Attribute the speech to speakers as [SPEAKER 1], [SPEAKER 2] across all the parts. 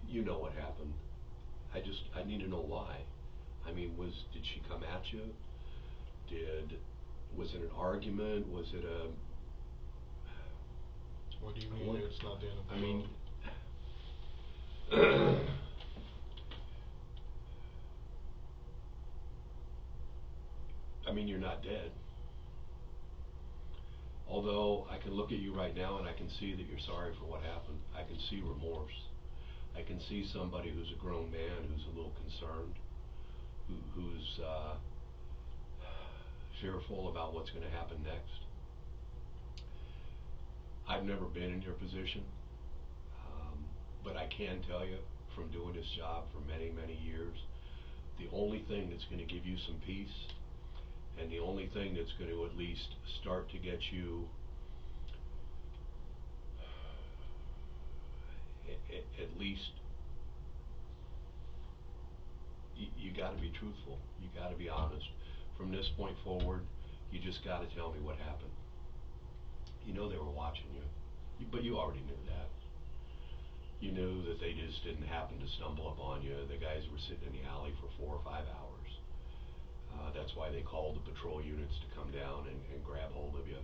[SPEAKER 1] You know what happened. I need to know why. I mean, did she come at you? Was it an argument? Was it a?
[SPEAKER 2] What do you mean it's not the end of the
[SPEAKER 1] I mean, I mean, you're not dead. Although I can look at you right now and I can see that you're sorry for what happened. I can see remorse. I can see somebody who's a grown man who's a little concerned, who's fearful about what's going to happen next. I've never been in your position, but I can tell you from doing this job for many, many years, the only thing that's going to give you some peace, and the only thing that's going to at least start to get you at least, you got to be truthful. You got to be honest. From this point forward, you just got to tell me what happened. You know they were watching you, but you already knew that. You knew that they just didn't happen to stumble upon you. The guys were sitting in the alley for 4 or 5 hours. That's why they called the patrol units to come down and grab hold of you.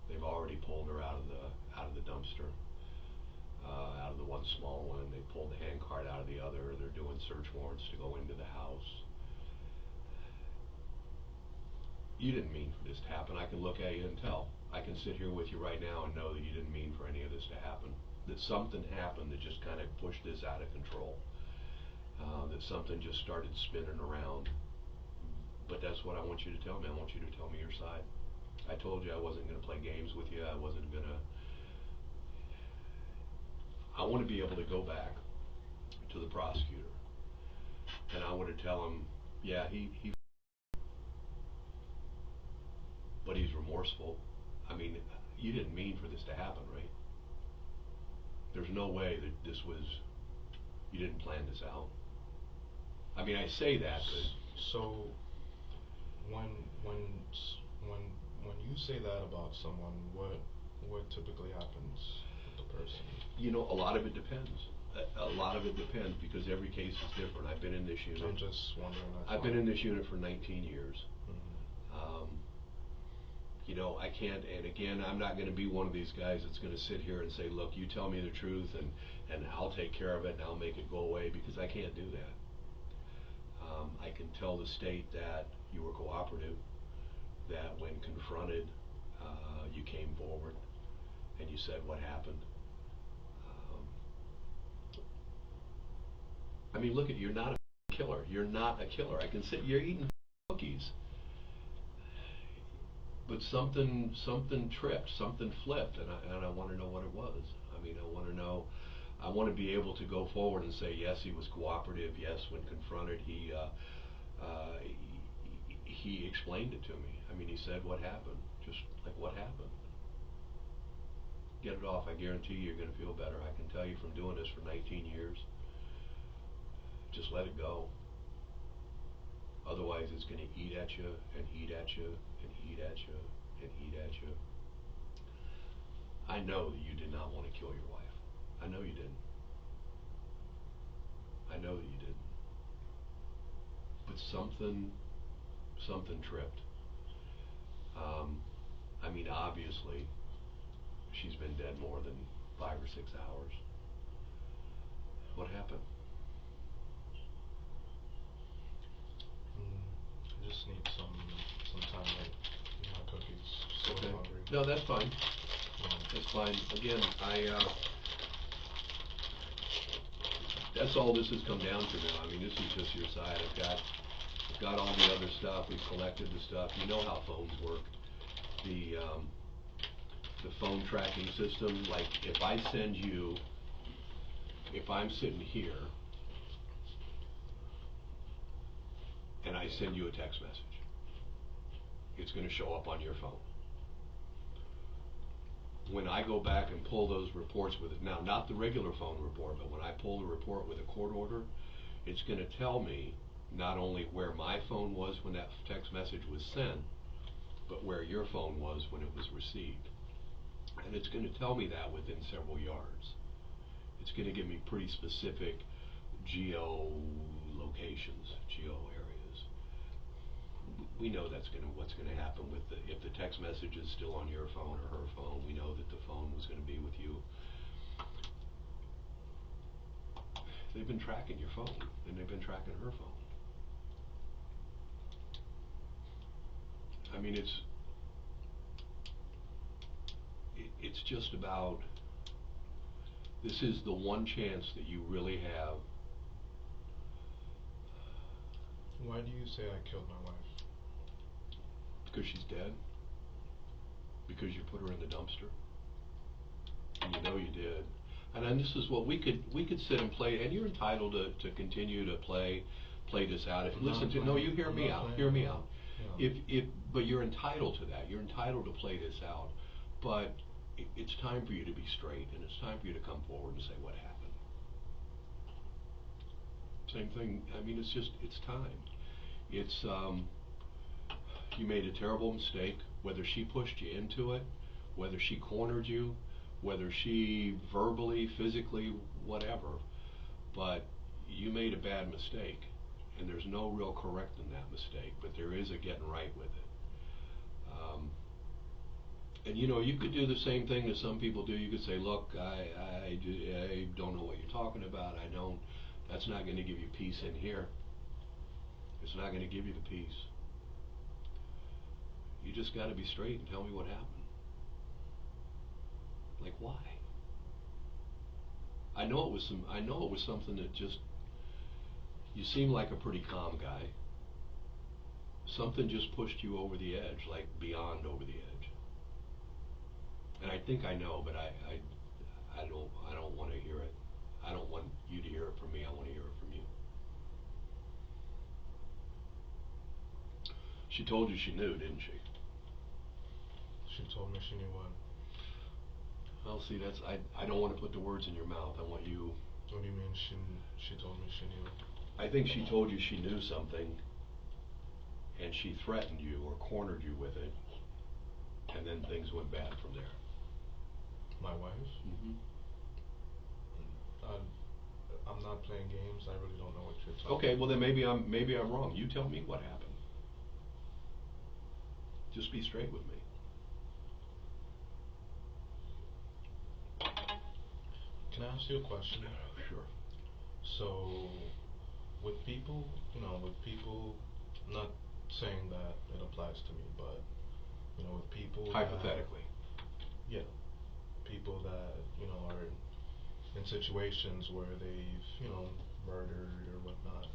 [SPEAKER 1] They've already pulled her out of the dumpster, out of the one small one. They pulled the hand cart out of the other. They're doing search warrants to go into the house. You didn't mean for this to happen. I can look at you and tell. I can sit here with you right now and know that you didn't mean for any of this to happen. That something happened that just kind of pushed this out of control. That something just started spinning around. But that's what I want you to tell me. I want you to tell me your side. I told you I wasn't going to play games with you. I wasn't going to. I want to be able to go back to the prosecutor and I want to tell him, yeah, he but he's remorseful. I mean, you didn't mean for this to happen, right? There's no way that this was, you didn't plan this out. I mean, I say that, but
[SPEAKER 2] so when you say that about someone, what typically happens with the person?
[SPEAKER 1] You know, a lot of it depends. A lot of it depends because every case is different. I've been in this unit.
[SPEAKER 2] I'm just wondering.
[SPEAKER 1] I've been in this unit for 19 years.
[SPEAKER 2] Mm-hmm.
[SPEAKER 1] You know, I can't, and again, I'm not going to be one of these guys that's going to sit here and say, look, you tell me the truth and I'll take care of it and I'll make it go away, because I can't do that. I can tell the state that you were cooperative, that when confronted, you came forward and you said what happened. I mean, look at you, you're not a killer. You're not a killer. I can sit, you're eating cookies. But something tripped, something flipped, and I want to know what it was. I mean, I want to know. I want to be able to go forward and say, yes, he was cooperative. Yes, when confronted, he explained it to me. I mean, he said what happened, just like what happened. Get it off. I guarantee you're going to feel better. I can tell you from doing this for 19 years. Just let it go. Otherwise, it's going to eat at you and eat at you and eat at you and eat at you. I know that you did not want to kill your wife. I know you didn't. I know that you didn't. But something tripped. I mean, obviously, she's been dead more than 5 or 6 hours. What happened?
[SPEAKER 2] I just need some time to eat my cookies. So
[SPEAKER 1] Okay.
[SPEAKER 2] hungry.
[SPEAKER 1] No, that's fine. That's fine. Again, that's all this has come down to now. I mean, this is just your side. I've got all the other stuff. We've collected the stuff. You know how phones work. The phone tracking system. Like, if I send you, if I'm sitting here and I send you a text message, it's going to show up on your phone. When I go back and pull those reports with it, now not the regular phone report, but when I pull the report with a court order, it's going to tell me not only where my phone was when that text message was sent, but where your phone was when it was received. And it's going to tell me that within several yards. It's It's going to give me pretty specific geo locations, geo areas. We know what's going to happen with if the text message is still on your phone or her phone. We know that the phone was going to be with you. They've been tracking your phone, and they've been tracking her phone. I mean, it's just about, this is the one chance that you really have.
[SPEAKER 2] Why do you say I killed my wife?
[SPEAKER 1] Because she's dead? Because you put her in the dumpster? And you know you did. And then this is what we could sit and play, and you're entitled to continue to play this out. If you hear me out.
[SPEAKER 2] Yeah.
[SPEAKER 1] But you're entitled to that. You're entitled to play this out. But it's time for you to be straight, and it's time for you to come forward and say what happened. Same thing. I mean, it's time. It's you made a terrible mistake. Whether she pushed you into it, whether she cornered you, whether she verbally, physically, whatever, but you made a bad mistake, and there's no real correcting that mistake, but there is a getting right with it. And you could do the same thing that some people do. You could say, look, I don't know what you're talking about. That's not going to give you peace in here. It's not going to give you the peace. You just got to be straight and tell me what happened. Like, why? I know it was something that just, you seem like a pretty calm guy. Something just pushed you over the edge, like beyond over the edge. And I think I know, but I don't want to hear it. I don't want you to hear it from me. I want to hear it from you. She told you she knew, didn't she?
[SPEAKER 2] She told me she knew what?
[SPEAKER 1] Well, see, I don't want to put the words in your mouth. I want you.
[SPEAKER 2] What do you mean she told me she knew?
[SPEAKER 1] I think she told you she knew something, and she threatened you or cornered you with it, and then things went bad from there.
[SPEAKER 2] My wife?
[SPEAKER 1] Mm-hmm.
[SPEAKER 2] I'm not playing games. I really don't know what you're talking about.
[SPEAKER 1] Okay, well then maybe I'm wrong. You tell me what happened. Just be straight with me.
[SPEAKER 2] Can I ask you a question?
[SPEAKER 1] Sure.
[SPEAKER 2] So, with people, not saying that it applies to me, but, with people
[SPEAKER 1] Hypothetically.
[SPEAKER 2] People that, are in situations where they've, murdered or whatnot,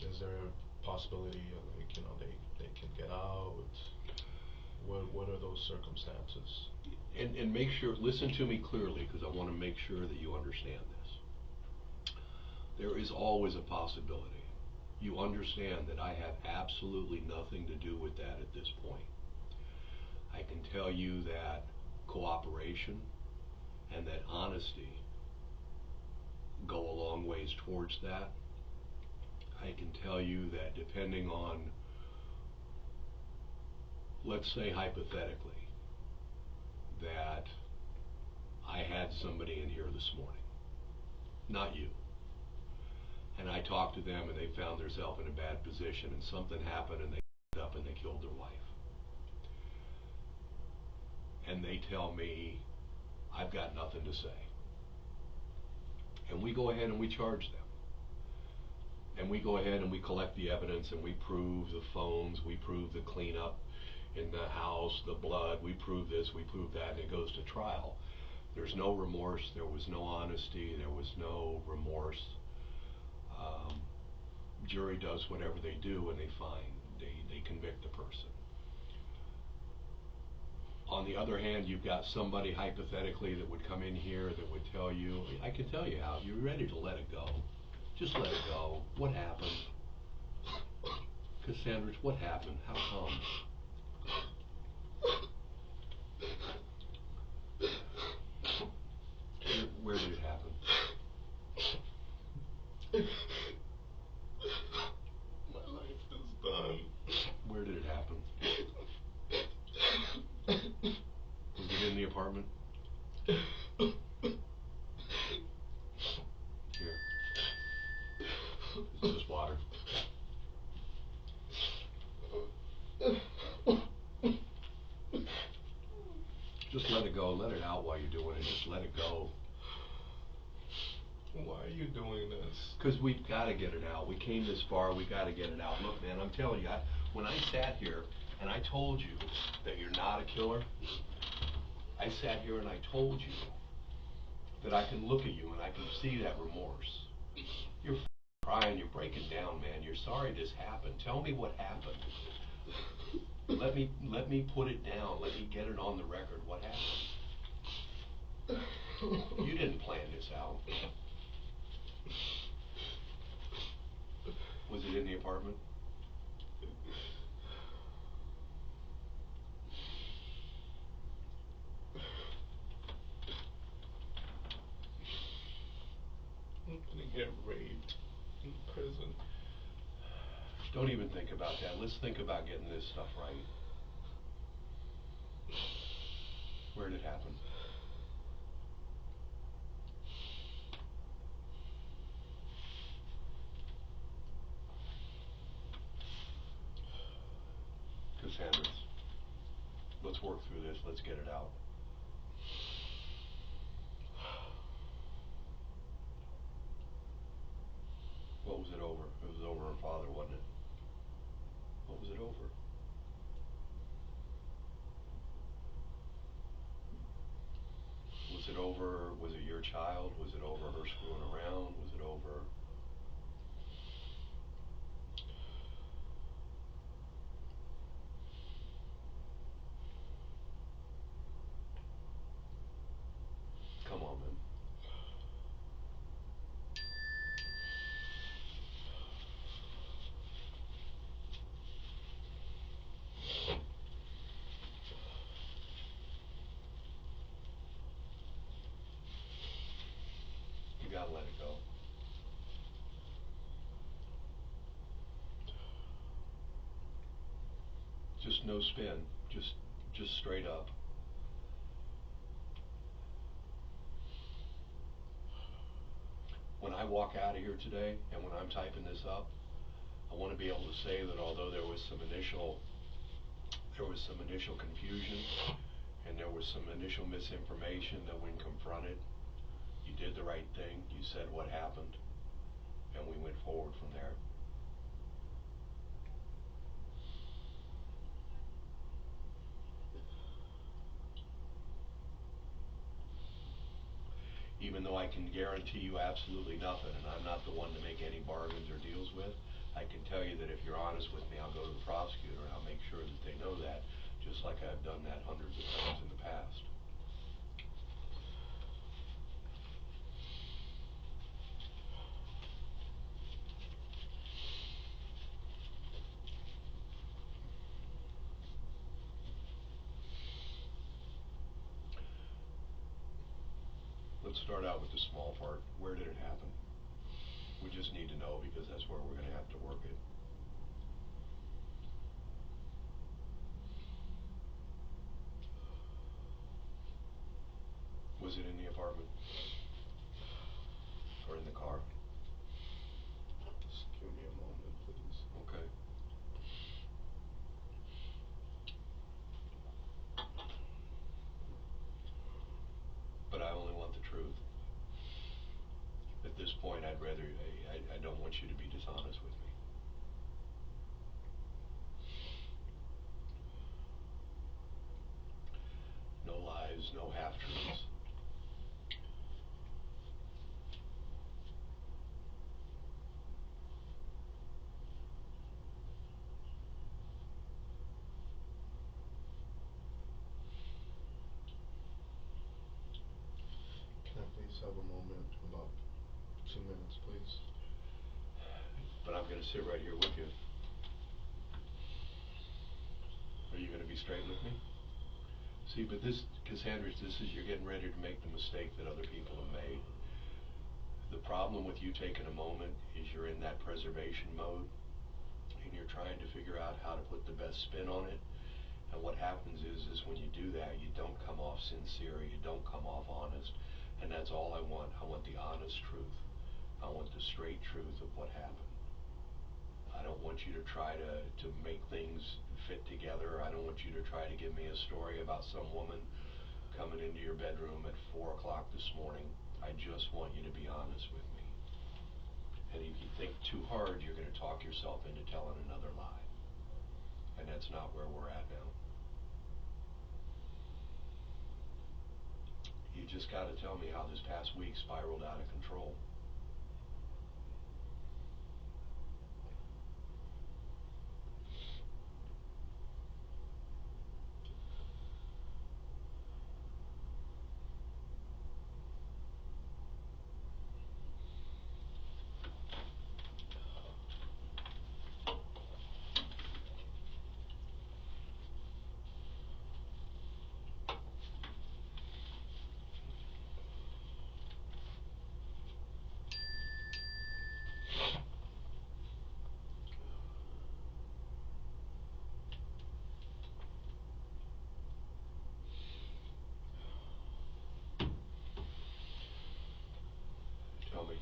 [SPEAKER 2] is there a possibility of, they can get out? What are those circumstances?
[SPEAKER 1] And make sure, listen to me clearly, because I want to make sure that you understand this. There is always a possibility. You understand that I have absolutely nothing to do with that at this point. I can tell you that cooperation and that honesty go a long ways towards that. I can tell you that depending on, let's say hypothetically, that I had somebody in here this morning, not you, and I talked to them and they found themselves in a bad position and something happened and they ended up and they killed their wife. And they tell me, I've got nothing to say. And we go ahead and we charge them. And we go ahead and we collect the evidence and we prove the phones, we prove the cleanup in the house, the blood, we prove this, we prove that, and it goes to trial. There's no remorse, there was no honesty, there was no remorse. Jury does whatever they do and they convict the person. On the other hand, you've got somebody hypothetically that would come in here that would tell you, I can tell you how, you're ready to let it go. Just let it go. What happened? Cassandritz, what happened? How come? Where did it happen?
[SPEAKER 2] My life is done.
[SPEAKER 1] Where did it happen? Was it in the apartment?
[SPEAKER 2] Why are you doing this?
[SPEAKER 1] Because we've got to get it out. We came this far, we got to get it out. Look, man, I'm telling you, when I sat here and I told you that you're not a killer, I sat here and I told you that I can look at you and I can see that remorse. You're crying, you're breaking down, man. You're sorry this happened. Tell me what happened. Let me put it down. Let me get it on the record. What happened? You didn't plan this out. Was it in the apartment?
[SPEAKER 2] I'm gonna get raped in prison.
[SPEAKER 1] Don't even think about that. Let's think about getting this stuff right. Where did it happen? Cassandritz, let's work through this. Let's get it out. What was it over? It was over her father, wasn't it? What was it over? Was it over, was it your child? Was it over her screwing around? Was it over? Come on, man. You gotta let it go. Just no spin. Just straight up. When I walk out of here today, and when I'm typing this up, I want to be able to say that although there was some initial confusion, and there was some initial misinformation, that when confronted, you did the right thing. You said what happened, and we went forward from there. Even though I can guarantee you absolutely nothing, and I'm not the one to make any bargains or deals with, I can tell you that if you're honest with me, I'll go to the prosecutor and I'll make sure that they know that, just like I've done that hundreds of times in the past. Let's start out with the small part. Where did it happen? We just need to know, because that's where we're going to have to work it. Was it in the apartment? Or in the car?
[SPEAKER 2] Just give me a moment, please.
[SPEAKER 1] Okay. But I only want the truth. At this point, I don't want you to be dishonest with me. No lies, no half-truths.
[SPEAKER 2] Can I please have a moment? About 2 minutes, please.
[SPEAKER 1] But I'm going to sit right here with you. Are you going to be straight with me? See, but this, Cassandritz, you're getting ready to make the mistake that other people have made. The problem with you taking a moment is you're in that preservation mode, and you're trying to figure out how to put the best spin on it. And what happens is when you do that, you don't come off sincere, you don't come off honest. And that's all I want. I want the honest truth. I want the straight truth of what happened. I don't want you to try to make things fit together. I don't want you to try to give me a story about some woman coming into your bedroom at 4 o'clock this morning I just want you to be honest with me. And if you think too hard, you're going to talk yourself into telling another lie. And that's not where we're at now. You just got to tell me how this past week spiraled out of control. Tell me.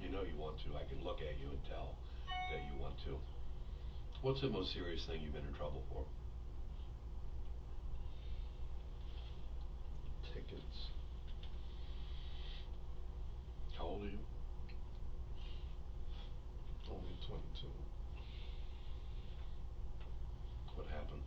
[SPEAKER 1] You know you want to. I can look at you and tell that you want to. What's the most serious thing you've been in trouble for?
[SPEAKER 2] Tickets.
[SPEAKER 1] How old are you?
[SPEAKER 2] Only 22.
[SPEAKER 1] What happened?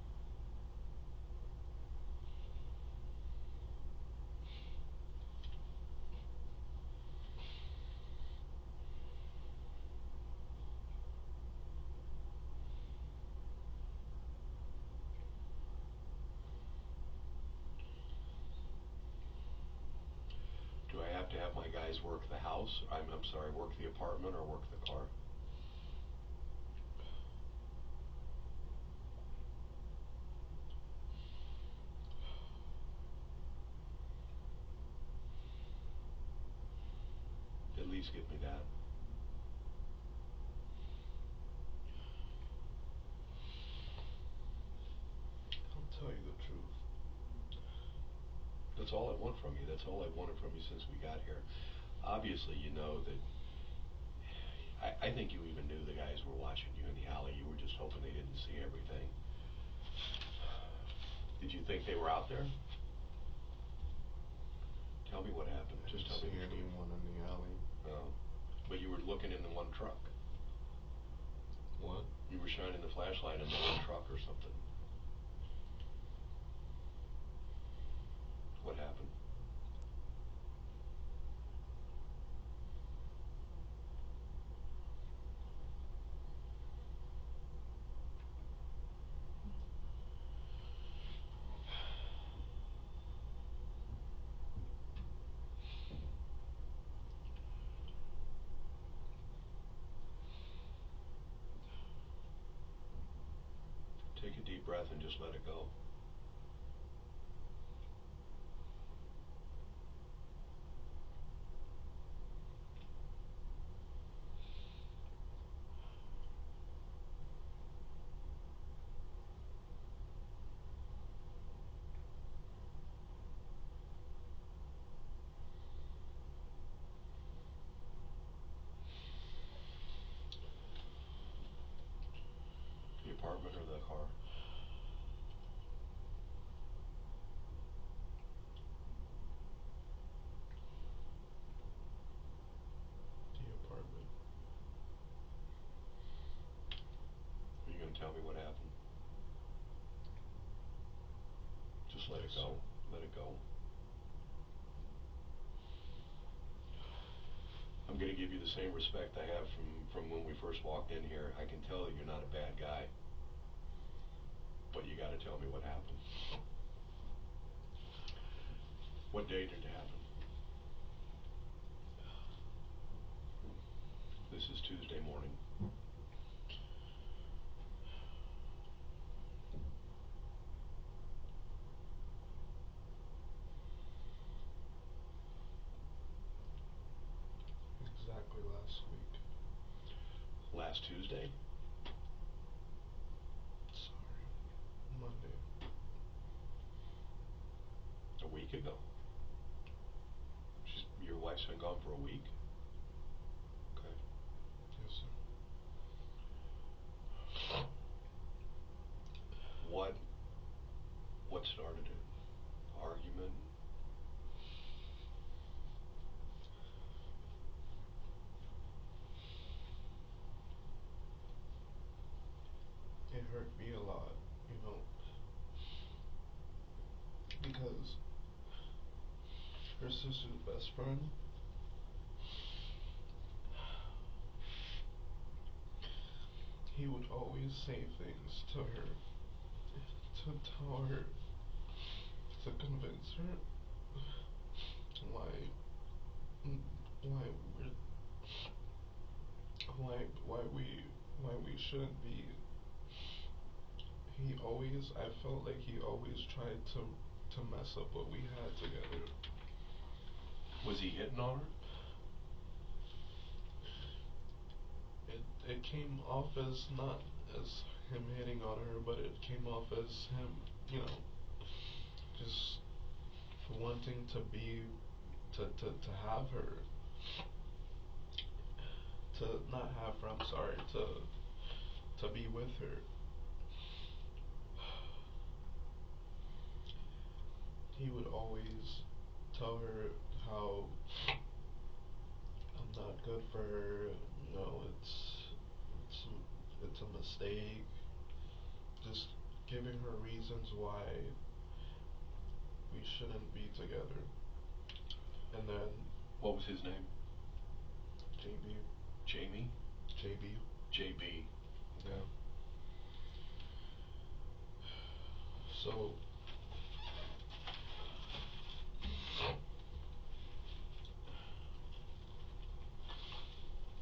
[SPEAKER 1] Do I have to have my guys work the house? I'm sorry, work the apartment or work the car? At least give me that.
[SPEAKER 2] I'll tell you the truth.
[SPEAKER 1] That's all I want from you. That's all I wanted from you since we got here. Obviously, you know that. I think you even knew the guys were watching you in the alley. You were just hoping they didn't see everything. Did you think they were out there? Tell me what happened.
[SPEAKER 2] I
[SPEAKER 1] Just
[SPEAKER 2] didn't
[SPEAKER 1] tell me
[SPEAKER 2] see
[SPEAKER 1] the truth.
[SPEAKER 2] anyone in the alley.
[SPEAKER 1] Oh. But you were looking in the one truck.
[SPEAKER 2] What?
[SPEAKER 1] You were shining the flashlight in the one truck or something. What happened? Take a deep breath and just let it go. The apartment or the car?
[SPEAKER 2] The apartment.
[SPEAKER 1] Are you going to tell me what happened? Just let it
[SPEAKER 2] Yes,
[SPEAKER 1] go.
[SPEAKER 2] sir.
[SPEAKER 1] Let it go. I'm going to give you the same respect I have from when we first walked in here. I can tell that you're not a bad guy. But you got to tell me what happened. What day did it happen? This is Tuesday morning.
[SPEAKER 2] Exactly last week.
[SPEAKER 1] Last Tuesday?
[SPEAKER 2] Sorry. Monday.
[SPEAKER 1] A week ago. Your wife's been gone for a week? Okay.
[SPEAKER 2] Yes, sir.
[SPEAKER 1] What started it? Argument?
[SPEAKER 2] hurt me a lot, because her sister's best friend, he would always say things to her to tell her, to convince her why why we're why we shouldn't be. I felt like he always tried to mess up what we had together.
[SPEAKER 1] Was he hitting on her?
[SPEAKER 2] It came off as not as him hitting on her, but it came off as him, just wanting to have her, to not have her, I'm sorry, to be with her. He would always tell her how I'm not good for her, it's it's a mistake, just giving her reasons why we shouldn't be together. And then
[SPEAKER 1] What was his name?
[SPEAKER 2] JB.
[SPEAKER 1] Jamie?
[SPEAKER 2] JB.
[SPEAKER 1] JB. Okay.
[SPEAKER 2] Yeah. So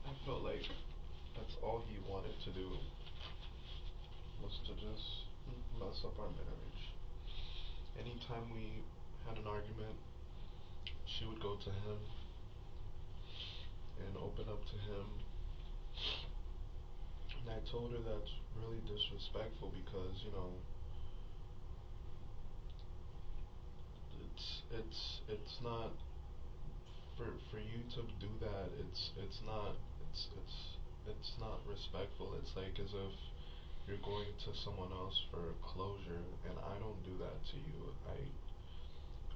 [SPEAKER 2] I felt like that's all he wanted to do, was to just mess up our marriage. Anytime we had an argument, she would go to him and open up to him. And I told her that's really disrespectful because, it's not for you to do that. It's not respectful. It's like as if you're going to someone else for closure, and I don't do that to you.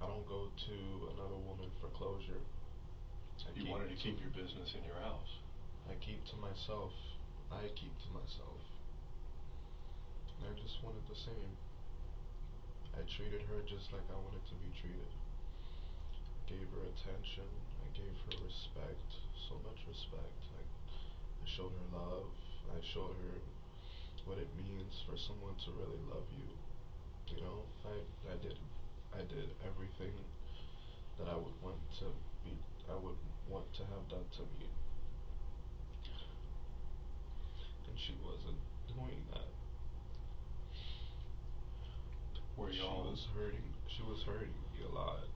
[SPEAKER 2] I don't go to another woman for closure.
[SPEAKER 1] You wanted to keep your business in your house.
[SPEAKER 2] I keep to myself. I keep to myself. And I just wanted the same. I treated her just like I wanted to be treated. Gave her attention. I gave her respect. So much respect. I showed her love. I showed her what it means for someone to really love you. I did everything that I would want to have done to me. And she wasn't doing that. She was hurting me a lot.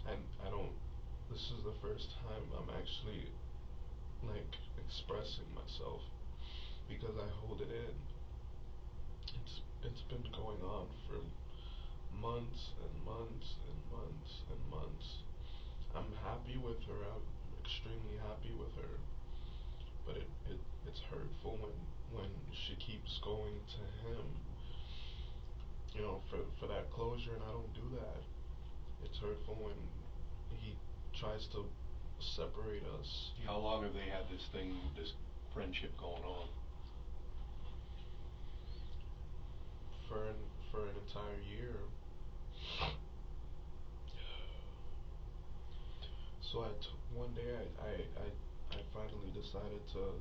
[SPEAKER 2] And this is the first time I'm actually like expressing myself, because I hold it in. It's been going on for months and months and months and months. I'm happy with her. I'm extremely happy with her. But it's hurtful when she keeps going to him, for that closure, and I don't do that. It's hurtful when he tries to separate us.
[SPEAKER 1] How long have they had this friendship going on?
[SPEAKER 2] For an entire year. So one day I finally decided to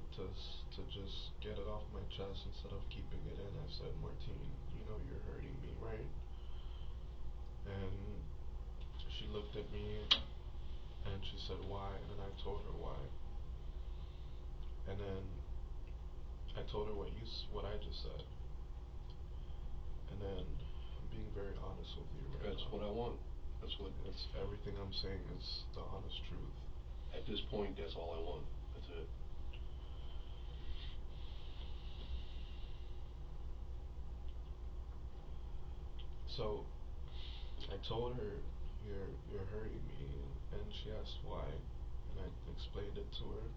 [SPEAKER 2] just get it off my chest instead of keeping it in. I said, Martine, you're hurting me, right? And she looked at me and she said, why? And then I told her why. And then I told her what I just said. And then I'm being very honest with you right
[SPEAKER 1] That's
[SPEAKER 2] now.
[SPEAKER 1] what I want.
[SPEAKER 2] It's everything I'm saying is the honest truth.
[SPEAKER 1] At this point, that's all I want. That's it.
[SPEAKER 2] So I told her, you're hurting me, and she asked why, and I explained it to her,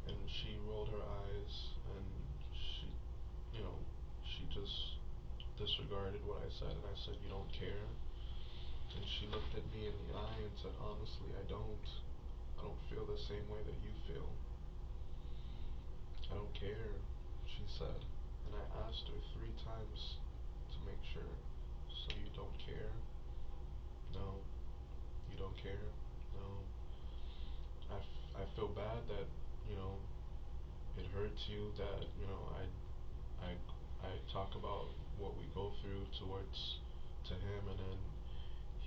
[SPEAKER 2] and she rolled her eyes, and she just disregarded what I said, and I said, you don't care? And she looked at me in the eye and said, honestly, I don't feel the same way that you feel. I don't care, she said. And I asked her 3 times to make sure. So you don't care? No. You don't care? No. I feel bad that, you know, it hurts you that, you know, I, I talk about what we go through towards to him, and then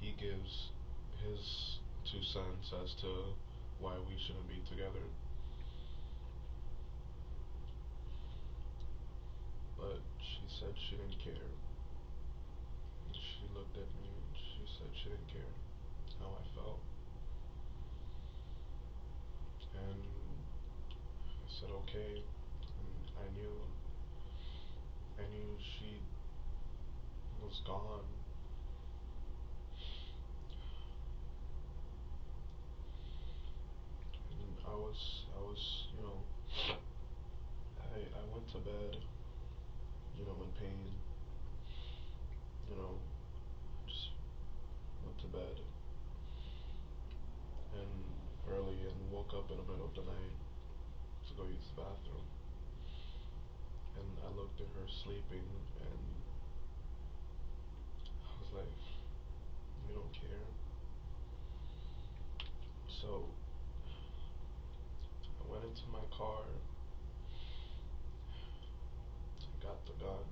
[SPEAKER 2] he gives his 2 cents as to why we shouldn't be together. But she said she didn't care. She looked at me and she said she didn't care how I felt. And I said okay. And I knew she was gone. And I was, you know, I went to bed, you know, in pain. You know, just went to bed and early and woke up in the middle of the night to go use the bathroom. And I looked at her sleeping and I was like, you don't care? So I went into my car, I got the gun,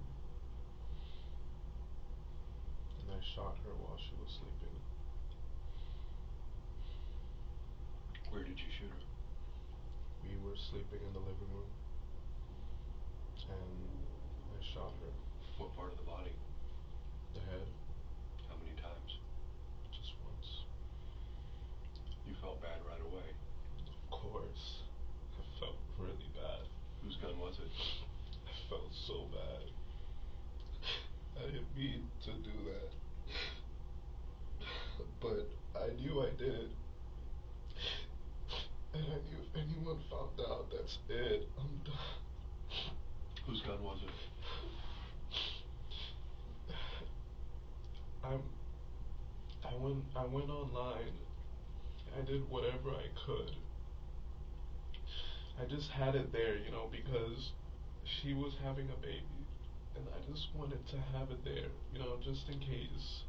[SPEAKER 2] and I shot her while she was sleeping.
[SPEAKER 1] Where did you shoot her?
[SPEAKER 2] We were sleeping in the living room, and I shot her.
[SPEAKER 1] What part of the body?
[SPEAKER 2] The head.
[SPEAKER 1] How many times?
[SPEAKER 2] Just once.
[SPEAKER 1] You felt bad right away?
[SPEAKER 2] Of course. I felt really bad.
[SPEAKER 1] Whose gun was it?
[SPEAKER 2] I felt so bad. I didn't mean to do that. But I knew I did it. And I knew if anyone found out, that's it. I'm done.
[SPEAKER 1] Whose gun was it?
[SPEAKER 2] I went online. I did whatever I could. I just had it there, you know, because she was having a baby, and I just wanted to have it there, you know, just in case.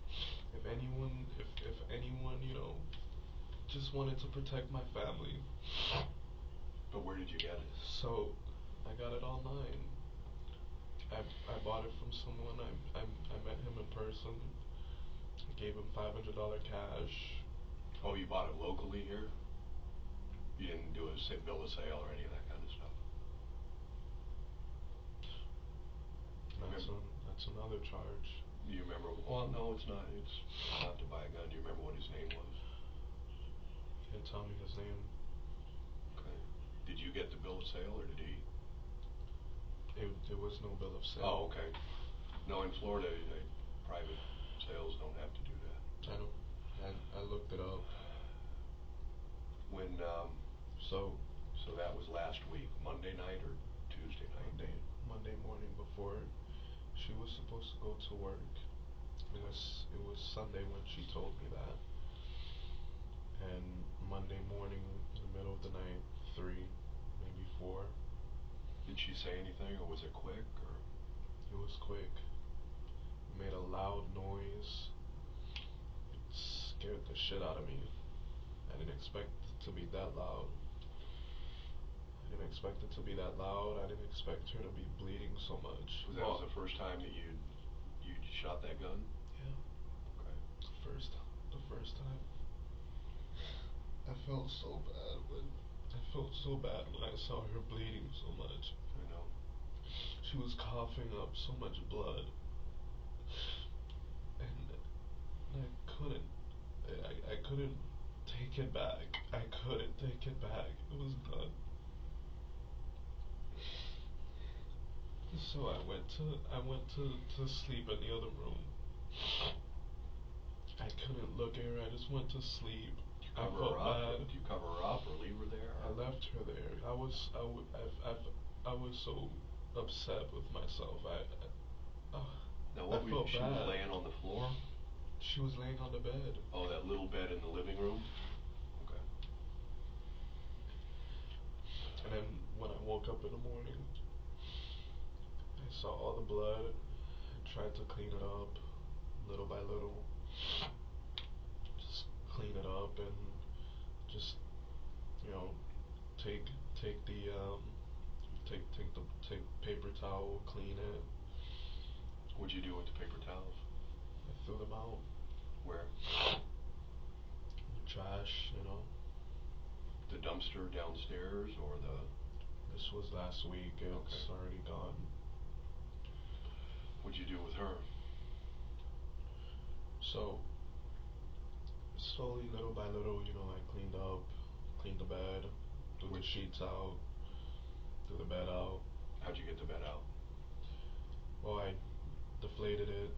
[SPEAKER 2] If anyone, you know, just wanted to protect my family.
[SPEAKER 1] But where did you get it?
[SPEAKER 2] So I got it online. I bought it from someone. I met him in person. I gave him $500 cash.
[SPEAKER 1] Oh, you bought it locally here? You didn't do a bill of sale or any of that kind of stuff?
[SPEAKER 2] That's another charge.
[SPEAKER 1] Do you remember? Well, no, it's not. It's not to buy a gun. Do you remember what his name was?
[SPEAKER 2] Can't tell me his name.
[SPEAKER 1] Okay. Did you get the bill of sale or did he?
[SPEAKER 2] There was no bill of sale.
[SPEAKER 1] Oh, okay. No, in Florida, private sales don't have to do that.
[SPEAKER 2] I know. I looked it up.
[SPEAKER 1] When, so that was last week, Monday night or Tuesday night?
[SPEAKER 2] Monday morning before she was supposed to go to work. It was Sunday when she told me that. And Monday morning, in the middle of the night, 3, maybe 4.
[SPEAKER 1] Did she say anything, or was it quick, or?
[SPEAKER 2] It was quick. It made a loud noise. It scared the shit out of me. I didn't expect it to be that loud. I didn't expect it to be that loud. I didn't expect her to be bleeding so much.
[SPEAKER 1] That was the first time that you shot that gun?
[SPEAKER 2] Yeah.
[SPEAKER 1] Okay.
[SPEAKER 2] The first time. I felt so bad when I saw her bleeding so much.
[SPEAKER 1] I know.
[SPEAKER 2] She was coughing up so much blood. And I couldn't take it back. I couldn't take it back. It was done. So I went to sleep in the other room. I couldn't look at her. I just went to sleep.
[SPEAKER 1] I felt bad. Did you cover her up or leave her there?
[SPEAKER 2] I left her there. I was so upset with myself.
[SPEAKER 1] Now what
[SPEAKER 2] I felt
[SPEAKER 1] she
[SPEAKER 2] bad.
[SPEAKER 1] was laying on the floor?
[SPEAKER 2] She was laying on the bed.
[SPEAKER 1] Oh, that little bed in the living room? Okay.
[SPEAKER 2] And then when I woke up in the morning, I I saw all the blood. I tried to clean it up little by little. Just clean it up and just, you know, take take the take paper towel, clean it.
[SPEAKER 1] What'd you do with the paper towels?
[SPEAKER 2] I threw them out
[SPEAKER 1] Where?
[SPEAKER 2] in the trash, you know.
[SPEAKER 1] The dumpster downstairs or the...
[SPEAKER 2] This was last week. It's
[SPEAKER 1] Okay.
[SPEAKER 2] already gone.
[SPEAKER 1] What'd you do with her?
[SPEAKER 2] So slowly, little by little, you know, I cleaned up, cleaned the bed, threw the sheets out, threw the bed out.
[SPEAKER 1] How'd you get the bed out?
[SPEAKER 2] Well, I deflated it,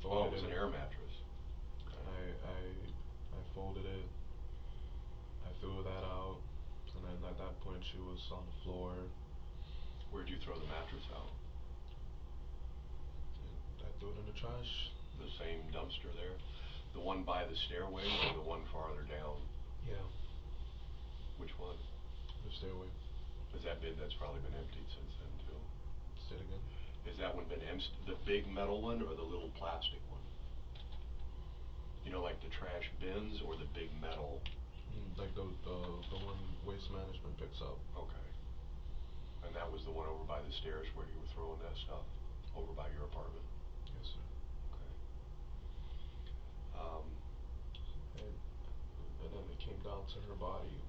[SPEAKER 1] Oh,
[SPEAKER 2] folded
[SPEAKER 1] it was
[SPEAKER 2] it.
[SPEAKER 1] an air mattress. Okay.
[SPEAKER 2] I folded it. I threw that out, and then at that point she was on the floor.
[SPEAKER 1] Where'd you throw the mattress out?
[SPEAKER 2] And I threw it in the trash.
[SPEAKER 1] The same dumpster there? The one by the stairway or the one farther down?
[SPEAKER 2] Yeah.
[SPEAKER 1] Which one?
[SPEAKER 2] The stairway.
[SPEAKER 1] Has that been, that's probably been emptied since then too.
[SPEAKER 2] Say it again.
[SPEAKER 1] Has that one been emptied, the big metal one or the little plastic one? You know, like the trash bins or the big metal?
[SPEAKER 2] Like the one Waste Management picks up.
[SPEAKER 1] Okay. And that was the one over by the stairs where you were throwing that stuff? Over by your apartment?
[SPEAKER 2] Yes, sir.
[SPEAKER 1] Okay.
[SPEAKER 2] And then it came down to her body.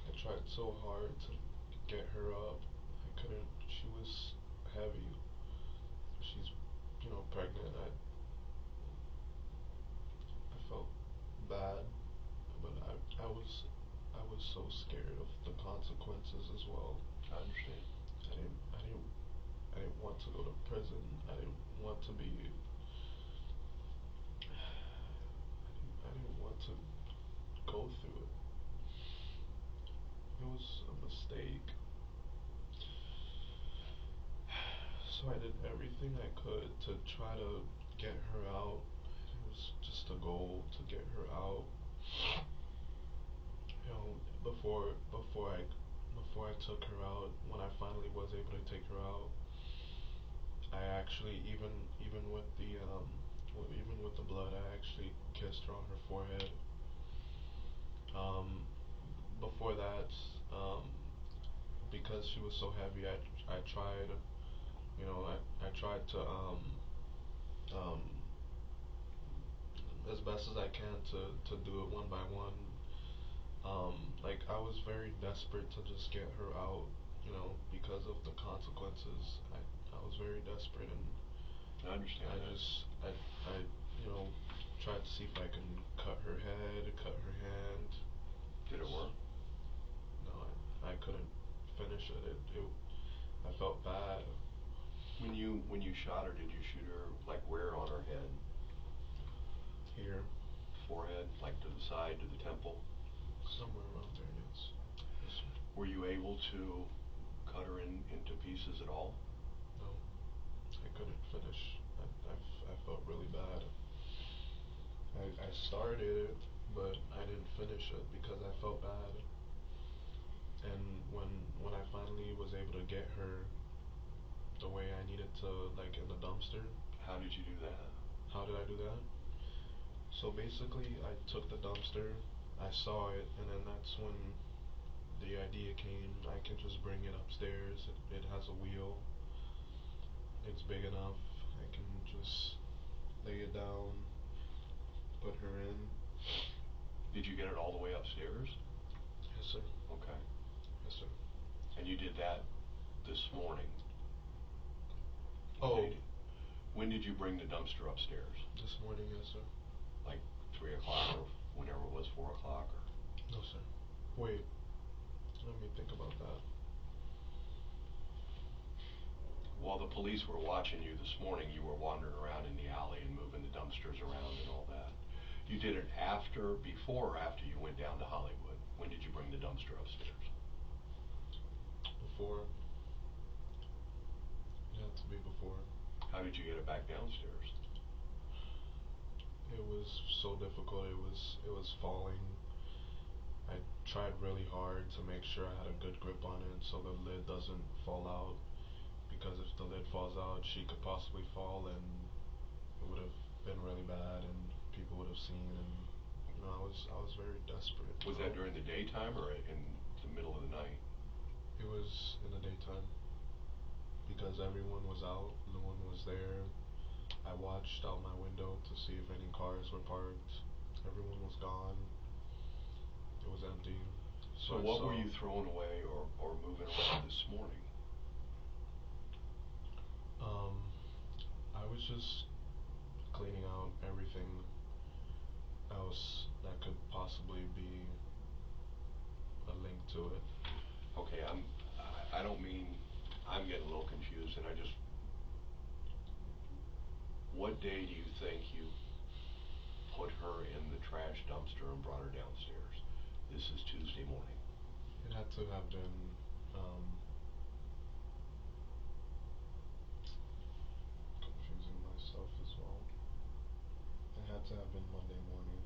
[SPEAKER 2] I tried so hard to get her up. I couldn't. She was heavy. She's, you know, pregnant. I felt bad, but I was so scared of the consequences as well.
[SPEAKER 1] I understand.
[SPEAKER 2] I didn't want to go to prison. I didn't want to be. I didn't want to go through it. It was a mistake. So I did everything I could to try to get her out. It was just a goal to get her out. You know, before I took her out, when I finally was able to take her out, I actually even with the even with the blood, I actually kissed her on her forehead. Um, Before that, because she was so heavy, I tried, you know, I tried to um, as best as I can to do it one by one. Like I was very desperate to just get her out, you know, because of the consequences. I was very desperate, and
[SPEAKER 1] I understand
[SPEAKER 2] I
[SPEAKER 1] that.
[SPEAKER 2] just I you know tried to see if I can cut her head, cut her hand.
[SPEAKER 1] Did it work?
[SPEAKER 2] No, I couldn't finish it. I felt bad.
[SPEAKER 1] When you shot her, did you shoot her like where on her head?
[SPEAKER 2] Here,
[SPEAKER 1] Forehead, like to the side, to the temple?
[SPEAKER 2] somewhere around there, yes. Yes, sir.
[SPEAKER 1] Were you able to cut her into pieces at all?
[SPEAKER 2] No, I couldn't finish. I felt really bad. I started it, but I didn't finish it because I felt bad. And when I finally was able to get her the way I needed to, like in the dumpster.
[SPEAKER 1] How did you do that?
[SPEAKER 2] How did I do that? So basically, I took the dumpster, I saw it, and then that's when the idea came. I can just bring it upstairs. It has a wheel. It's big enough. I can just lay it down, put her in.
[SPEAKER 1] Did you get it all the way upstairs?
[SPEAKER 2] Yes, sir.
[SPEAKER 1] Okay.
[SPEAKER 2] Yes, sir.
[SPEAKER 1] And you did that this morning?
[SPEAKER 2] Oh,
[SPEAKER 1] When did you bring the dumpster upstairs?
[SPEAKER 2] this morning, yes, sir.
[SPEAKER 1] Like 3 o'clock or whenever it was, 4 o'clock or?
[SPEAKER 2] No, sir. Wait, let me think about that.
[SPEAKER 1] While the police were watching you this morning, you were wandering around in the alley and moving the dumpsters around and all that. You did it before or after you went down to Hollywood? When did you bring the dumpster upstairs?
[SPEAKER 2] Before. It had to be before.
[SPEAKER 1] How did you get it back downstairs?
[SPEAKER 2] It was so difficult. It was falling. I tried really hard to make sure I had a good grip on it so the lid doesn't fall out because if the lid falls out, she could possibly fall, and it would have been really bad, and people would have seen, and I was very desperate.
[SPEAKER 1] Was that during the daytime or in the middle of the night?
[SPEAKER 2] It was in the daytime because everyone was out, no one was there. I watched out my window to see if any cars were parked. Everyone was gone. It was empty.
[SPEAKER 1] So what were you throwing away or moving around this morning?
[SPEAKER 2] I was just cleaning out everything else that could possibly be a link to it.
[SPEAKER 1] Okay, I don't mean, I'm getting a little confused, and what day do you think you put her in the trash dumpster and brought her downstairs? This is Tuesday morning.
[SPEAKER 2] It had to have been, confusing myself as well. It had to have been Monday morning.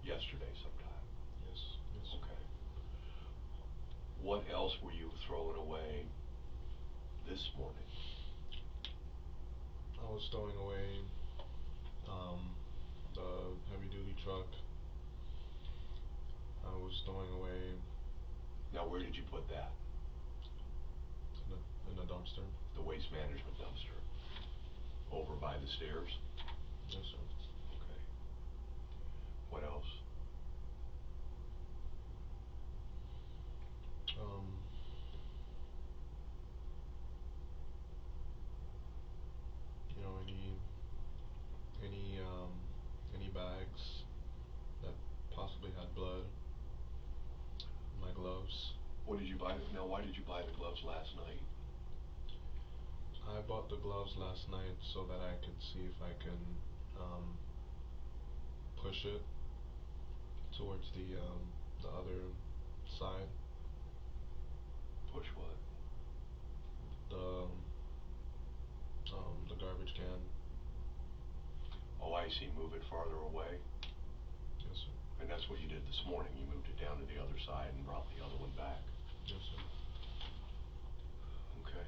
[SPEAKER 1] Yesterday sometime.
[SPEAKER 2] Yes.
[SPEAKER 1] Okay. What else were you throwing away this morning?
[SPEAKER 2] I was throwing away the heavy duty truck. I was throwing away.
[SPEAKER 1] Now, where did you put that?
[SPEAKER 2] In the dumpster.
[SPEAKER 1] The waste management dumpster. Over by the stairs?
[SPEAKER 2] Yes, sir.
[SPEAKER 1] Okay. What else? Any bags that possibly had blood. My gloves. What did you buy? Now, why did you buy the gloves last night?
[SPEAKER 2] I bought the gloves last night so that I could see if I can push it towards the other side.
[SPEAKER 1] Push what?
[SPEAKER 2] The garbage can.
[SPEAKER 1] Oh, I see. Move it farther away?
[SPEAKER 2] Yes, sir.
[SPEAKER 1] And that's what you did this morning. You moved it down to the other side and brought the other one back.
[SPEAKER 2] Yes, sir.
[SPEAKER 1] Okay.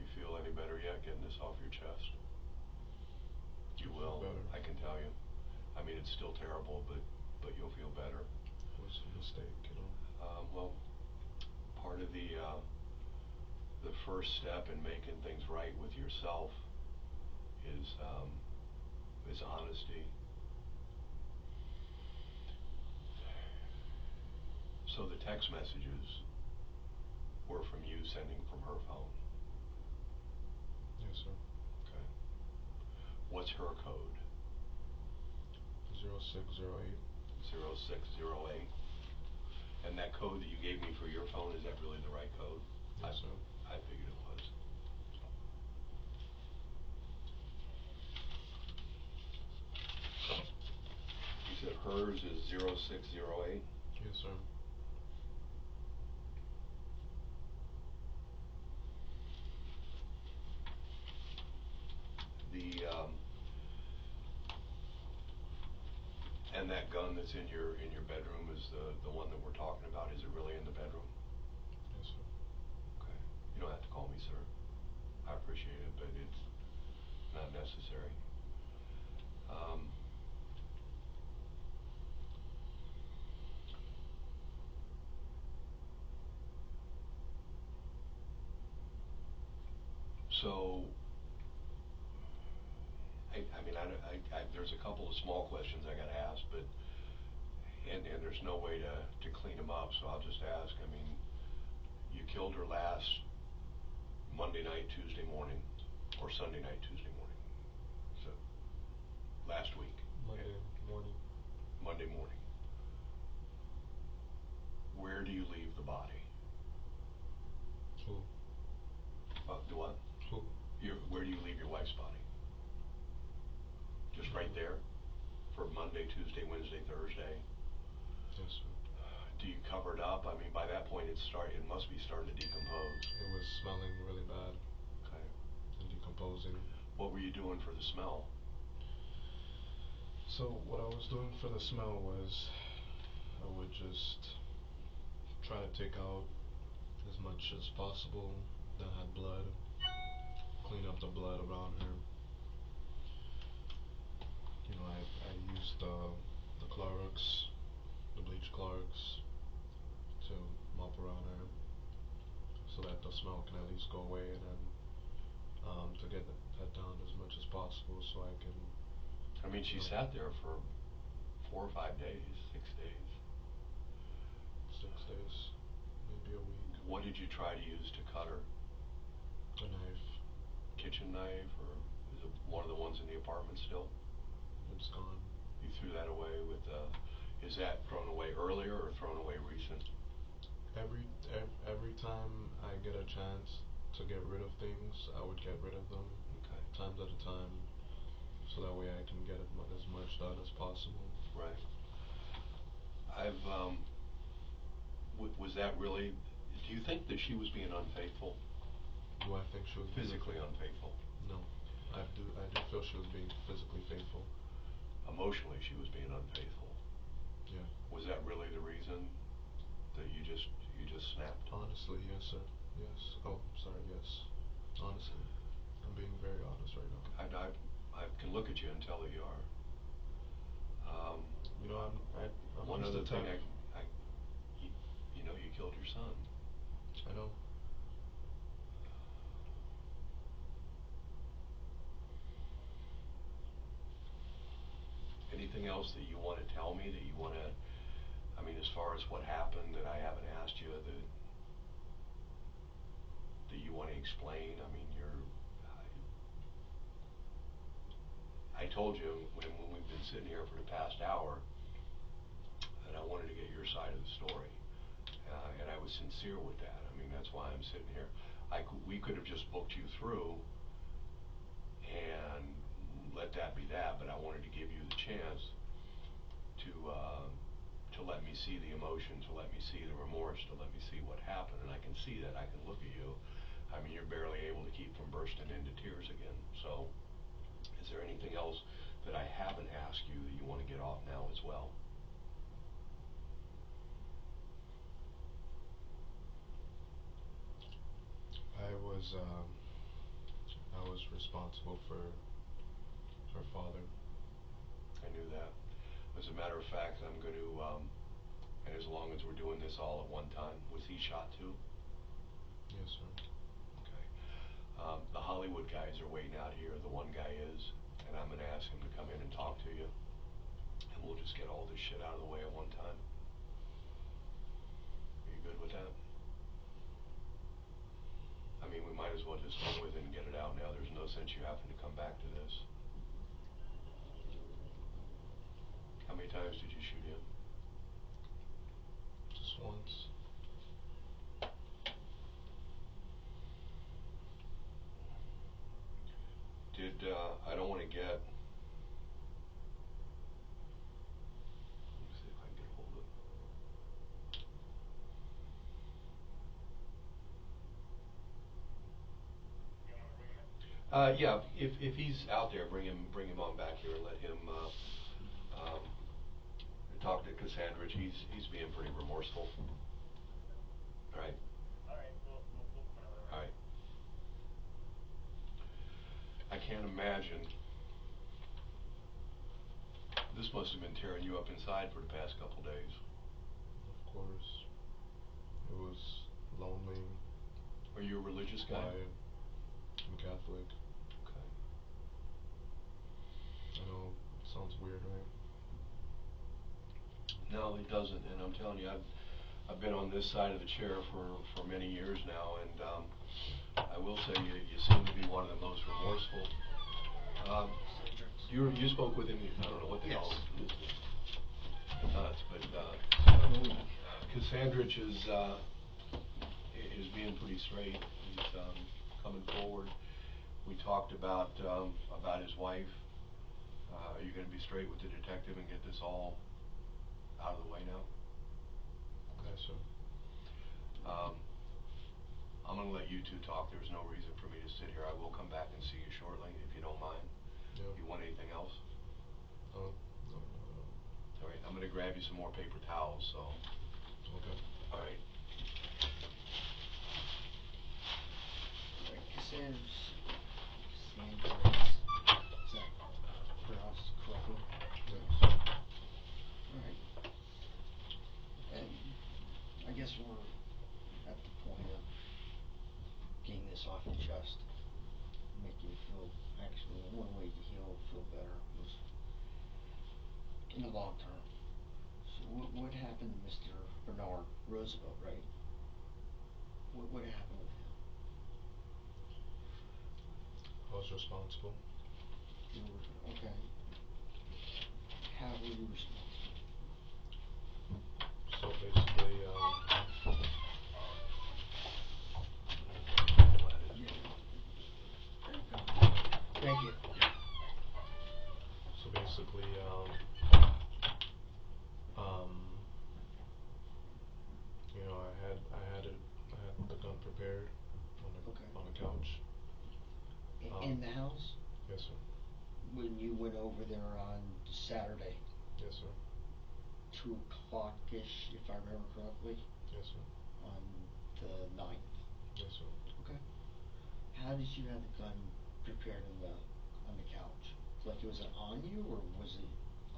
[SPEAKER 1] You feel any better yet getting this off your chest? You will.
[SPEAKER 2] Better.
[SPEAKER 1] I can tell you. I mean, it's still terrible, but you'll feel better.
[SPEAKER 2] It was a mistake,
[SPEAKER 1] Well, part of the first step in making things right with yourself is honesty. So the text messages were from you sending from her phone?
[SPEAKER 2] Yes, sir.
[SPEAKER 1] Okay. What's her code?
[SPEAKER 2] 0608.
[SPEAKER 1] 0608. And that code that you gave me for your phone, is that really the right code?
[SPEAKER 2] Yes, sir.
[SPEAKER 1] I figured it was. You said hers is 0608?
[SPEAKER 2] Yes, sir.
[SPEAKER 1] And that gun that's in your bedroom is the one that we're talking about. Is it really in the bedroom?
[SPEAKER 2] Yes, sir.
[SPEAKER 1] Okay. You don't have to call me sir. I appreciate it, but it's not necessary. So, I mean, there's a couple of small questions I got to ask, but and there's no way to clean them up, so I'll just ask. I mean, you killed her last Monday night, Tuesday morning, or Sunday night, Tuesday morning. So, last week.
[SPEAKER 2] Monday morning.
[SPEAKER 1] Monday morning. Where do you leave the body?
[SPEAKER 2] Who?
[SPEAKER 1] Do what?
[SPEAKER 2] Who?
[SPEAKER 1] Where do you leave your wife's body? Just right there? For Monday, Tuesday, Wednesday, Thursday?
[SPEAKER 2] Yes, sir.
[SPEAKER 1] Do you cover it up? I mean, by that point, it must be starting to decompose.
[SPEAKER 2] It was smelling really bad.
[SPEAKER 1] Okay.
[SPEAKER 2] And decomposing.
[SPEAKER 1] What were you doing for the smell?
[SPEAKER 2] So what I was doing for the smell was I would just try to take out as much as possible that had blood, clean up the blood around her. You know, I used the Clorox, the bleach Clorox, to mop around her so that the smell can at least go away, and then to get that down as much as possible so I can.
[SPEAKER 1] I mean, she sat there for 4 or 5 days, 6 days.
[SPEAKER 2] 6 days, maybe a week.
[SPEAKER 1] What did you try to use to cut her?
[SPEAKER 2] A knife.
[SPEAKER 1] Kitchen knife, or is it one of the ones in the apartment still?
[SPEAKER 2] It's gone.
[SPEAKER 1] You threw that away with, is that thrown away earlier or thrown away recent?
[SPEAKER 2] Every time I get a chance to get rid of things, I would get rid of them.
[SPEAKER 1] Okay.
[SPEAKER 2] Times at a time, so that way I can get as much done as possible.
[SPEAKER 1] Right. Was that really, do you think that she was being unfaithful?
[SPEAKER 2] Do I think she was
[SPEAKER 1] physically unfaithful?
[SPEAKER 2] No. I do feel she was being physically faithful.
[SPEAKER 1] Emotionally, she was being unfaithful.
[SPEAKER 2] Yeah.
[SPEAKER 1] Was that really the reason that you just snapped?
[SPEAKER 2] Honestly, yes, sir. Yes. Oh, sorry, yes. Honestly. I'm being very honest right now.
[SPEAKER 1] I can look at you and tell that you are.
[SPEAKER 2] You know, I'm
[SPEAKER 1] one
[SPEAKER 2] used
[SPEAKER 1] other
[SPEAKER 2] to
[SPEAKER 1] thing, you know, you killed your son.
[SPEAKER 2] I know.
[SPEAKER 1] Anything else that you want to tell me, that you want to, I mean, as far as what happened that I haven't asked you, that you want to explain? I mean, I told you when we've been sitting here for the past hour that I wanted to get your side of the story, and I was sincere with that. I mean, that's why I'm sitting here. We could have just booked you through and let that be that, but I wanted to give you the chance to let me see the emotion, to let me see the remorse, to let me see what happened, and I can see that. I can look at you. I mean, you're barely able to keep from bursting into tears again. So, is there anything else that I haven't asked you that you want to get off now as well?
[SPEAKER 2] I was responsible for her father.
[SPEAKER 1] I knew that. As a matter of fact, I'm going to, and as long as we're doing this all at one time, was he shot too?
[SPEAKER 2] Yes, sir.
[SPEAKER 1] Okay. The Hollywood guys are waiting out here. The one guy is, and I'm going to ask him to come in and talk to you, and we'll just get all this shit out of the way at one time. Are you good with that? I mean, we might as well just go with it and get it out now. There's no sense you having to come back to this. How many times did you shoot him?
[SPEAKER 2] Just once.
[SPEAKER 1] I don't want to get, let me see if I can get a hold of it. Yeah, if he's out there, bring him on back here and let him talk to Cassandritz. He's being pretty remorseful. All right. All right. I can't imagine. This must have been tearing you up inside for the past couple days.
[SPEAKER 2] Of course. It was lonely.
[SPEAKER 1] Are you a religious guy?
[SPEAKER 2] Quiet. I'm Catholic.
[SPEAKER 1] Okay.
[SPEAKER 2] I know it sounds weird, right?
[SPEAKER 1] No, it doesn't. And I'm telling you, I've been on this side of the chair for many years now, and I will say you seem to be one of the most remorseful. You spoke with him. I don't know what the hell is nuts, but Cassandritz is being pretty straight. He's coming forward. We talked about his wife. Are you going to be straight with the detective and get this all out of the way now?
[SPEAKER 2] Yes, sir.
[SPEAKER 1] I'm going to let you two talk. There's no reason for me to sit here. I will come back and see you shortly, if you don't mind.
[SPEAKER 2] Yeah.
[SPEAKER 1] You want anything else?
[SPEAKER 2] No.
[SPEAKER 1] All right, I'm going to grab you some more paper towels, so.
[SPEAKER 2] Okay.
[SPEAKER 1] All right.
[SPEAKER 3] says Cassandritz. Is that pronounced correctly?
[SPEAKER 2] Yes.
[SPEAKER 3] Alright. And I guess we're at the point of getting this off your chest. Make you feel, actually, one way to heal, feel better was in the long term. So what happened to Mr. Bernard Roosevelt, right? What happened with him?
[SPEAKER 2] I was responsible.
[SPEAKER 3] You were, okay. How were you responsible?
[SPEAKER 2] So basically,
[SPEAKER 3] Thank you.
[SPEAKER 2] so basically, you know, I had the gun prepared
[SPEAKER 3] Okay.
[SPEAKER 2] on the couch.
[SPEAKER 3] In the house?
[SPEAKER 2] Yes, sir.
[SPEAKER 3] When you went over there on Saturday,
[SPEAKER 2] Yes, sir.
[SPEAKER 3] 2 o'clock-ish, if I remember correctly,
[SPEAKER 2] Yes, sir.
[SPEAKER 3] on the 9th.
[SPEAKER 2] Yes, sir.
[SPEAKER 3] Okay. How did you have the gun prepared on the couch? Like it was on you, or was it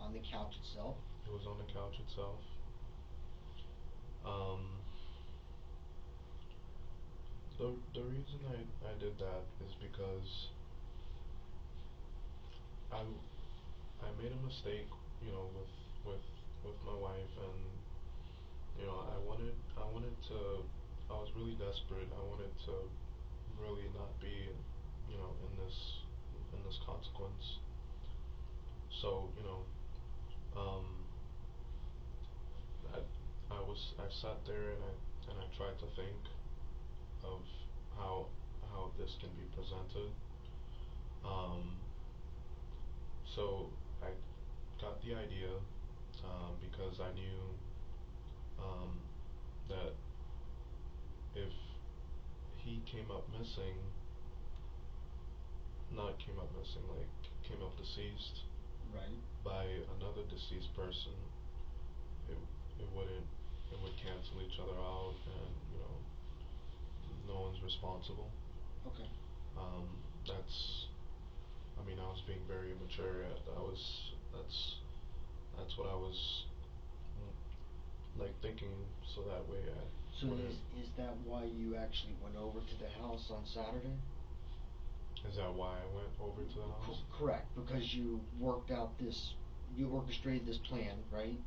[SPEAKER 3] on the couch itself?
[SPEAKER 2] It was on the couch itself. The reason I did that is because I made a mistake, you know, with my wife, and you know, I wanted to, I was really desperate. I wanted to really not be, you know, in this consequence. So, you know, um, I I sat there and I tried to think of how this can be presented. Um, so I got the idea because I knew um, that if he came up missing, not came up missing, like came up deceased,
[SPEAKER 3] Right.
[SPEAKER 2] by another deceased person, it it wouldn't it would cancel each other out, and you know, no one's responsible.
[SPEAKER 3] Okay.
[SPEAKER 2] That's, I mean, I was being very immature. That's what I was like thinking, so that way I
[SPEAKER 3] So
[SPEAKER 2] wouldn't.
[SPEAKER 3] is that why you actually went over to the house on Saturday?
[SPEAKER 2] Is that why I went over to the house?
[SPEAKER 3] Correct, because you you orchestrated this plan, right?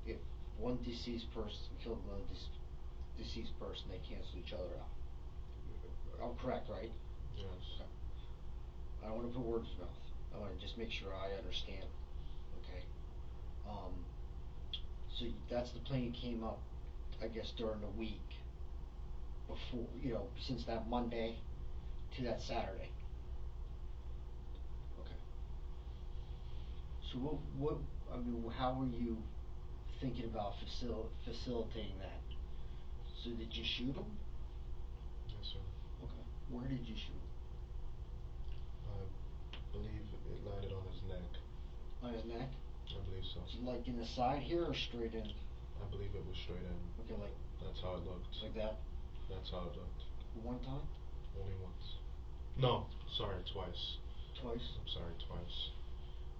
[SPEAKER 3] If one deceased person killed another deceased person, they cancel each other out. I'm correct, right?
[SPEAKER 2] Yes.
[SPEAKER 3] Okay. I don't want to put words in your mouth. I want to just make sure I understand. Okay. So that's the plan came up, I guess, during the week before, since that Monday to that Saturday. Okay. So I mean, how were you thinking about facilitating that? So did you shoot him?
[SPEAKER 2] Yes, sir.
[SPEAKER 3] Okay. Where did you shoot him?
[SPEAKER 2] I believe it landed on his neck.
[SPEAKER 3] On his neck?
[SPEAKER 2] I believe so.
[SPEAKER 3] Like in the side here or straight in?
[SPEAKER 2] I believe it was straight in.
[SPEAKER 3] Okay, like.
[SPEAKER 2] That's how it looked.
[SPEAKER 3] Like that?
[SPEAKER 2] That's how it looked.
[SPEAKER 3] One time?
[SPEAKER 2] Only once. No, sorry, twice.
[SPEAKER 3] Twice?
[SPEAKER 2] I'm sorry, twice.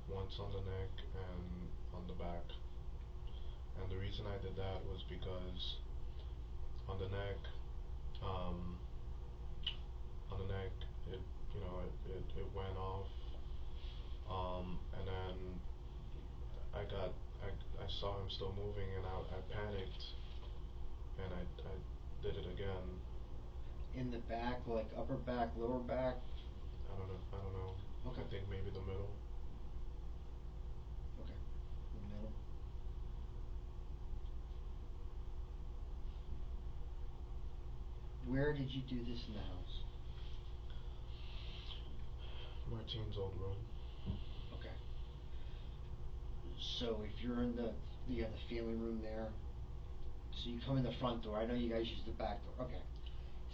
[SPEAKER 2] Once on the neck and on the back. And the reason I did that was because on the neck, um, it, you know, it went off. And then I saw him still moving, and I panicked, and I did it again.
[SPEAKER 3] In the back, like upper back, lower back?
[SPEAKER 2] I don't know.
[SPEAKER 3] Okay.
[SPEAKER 2] I think maybe the middle.
[SPEAKER 3] Okay. The middle. Where did you do this in the house?
[SPEAKER 2] Martine's old room.
[SPEAKER 3] Okay. So if you're you have the family room there, so you come in the front door. I know you guys use the back door. Okay.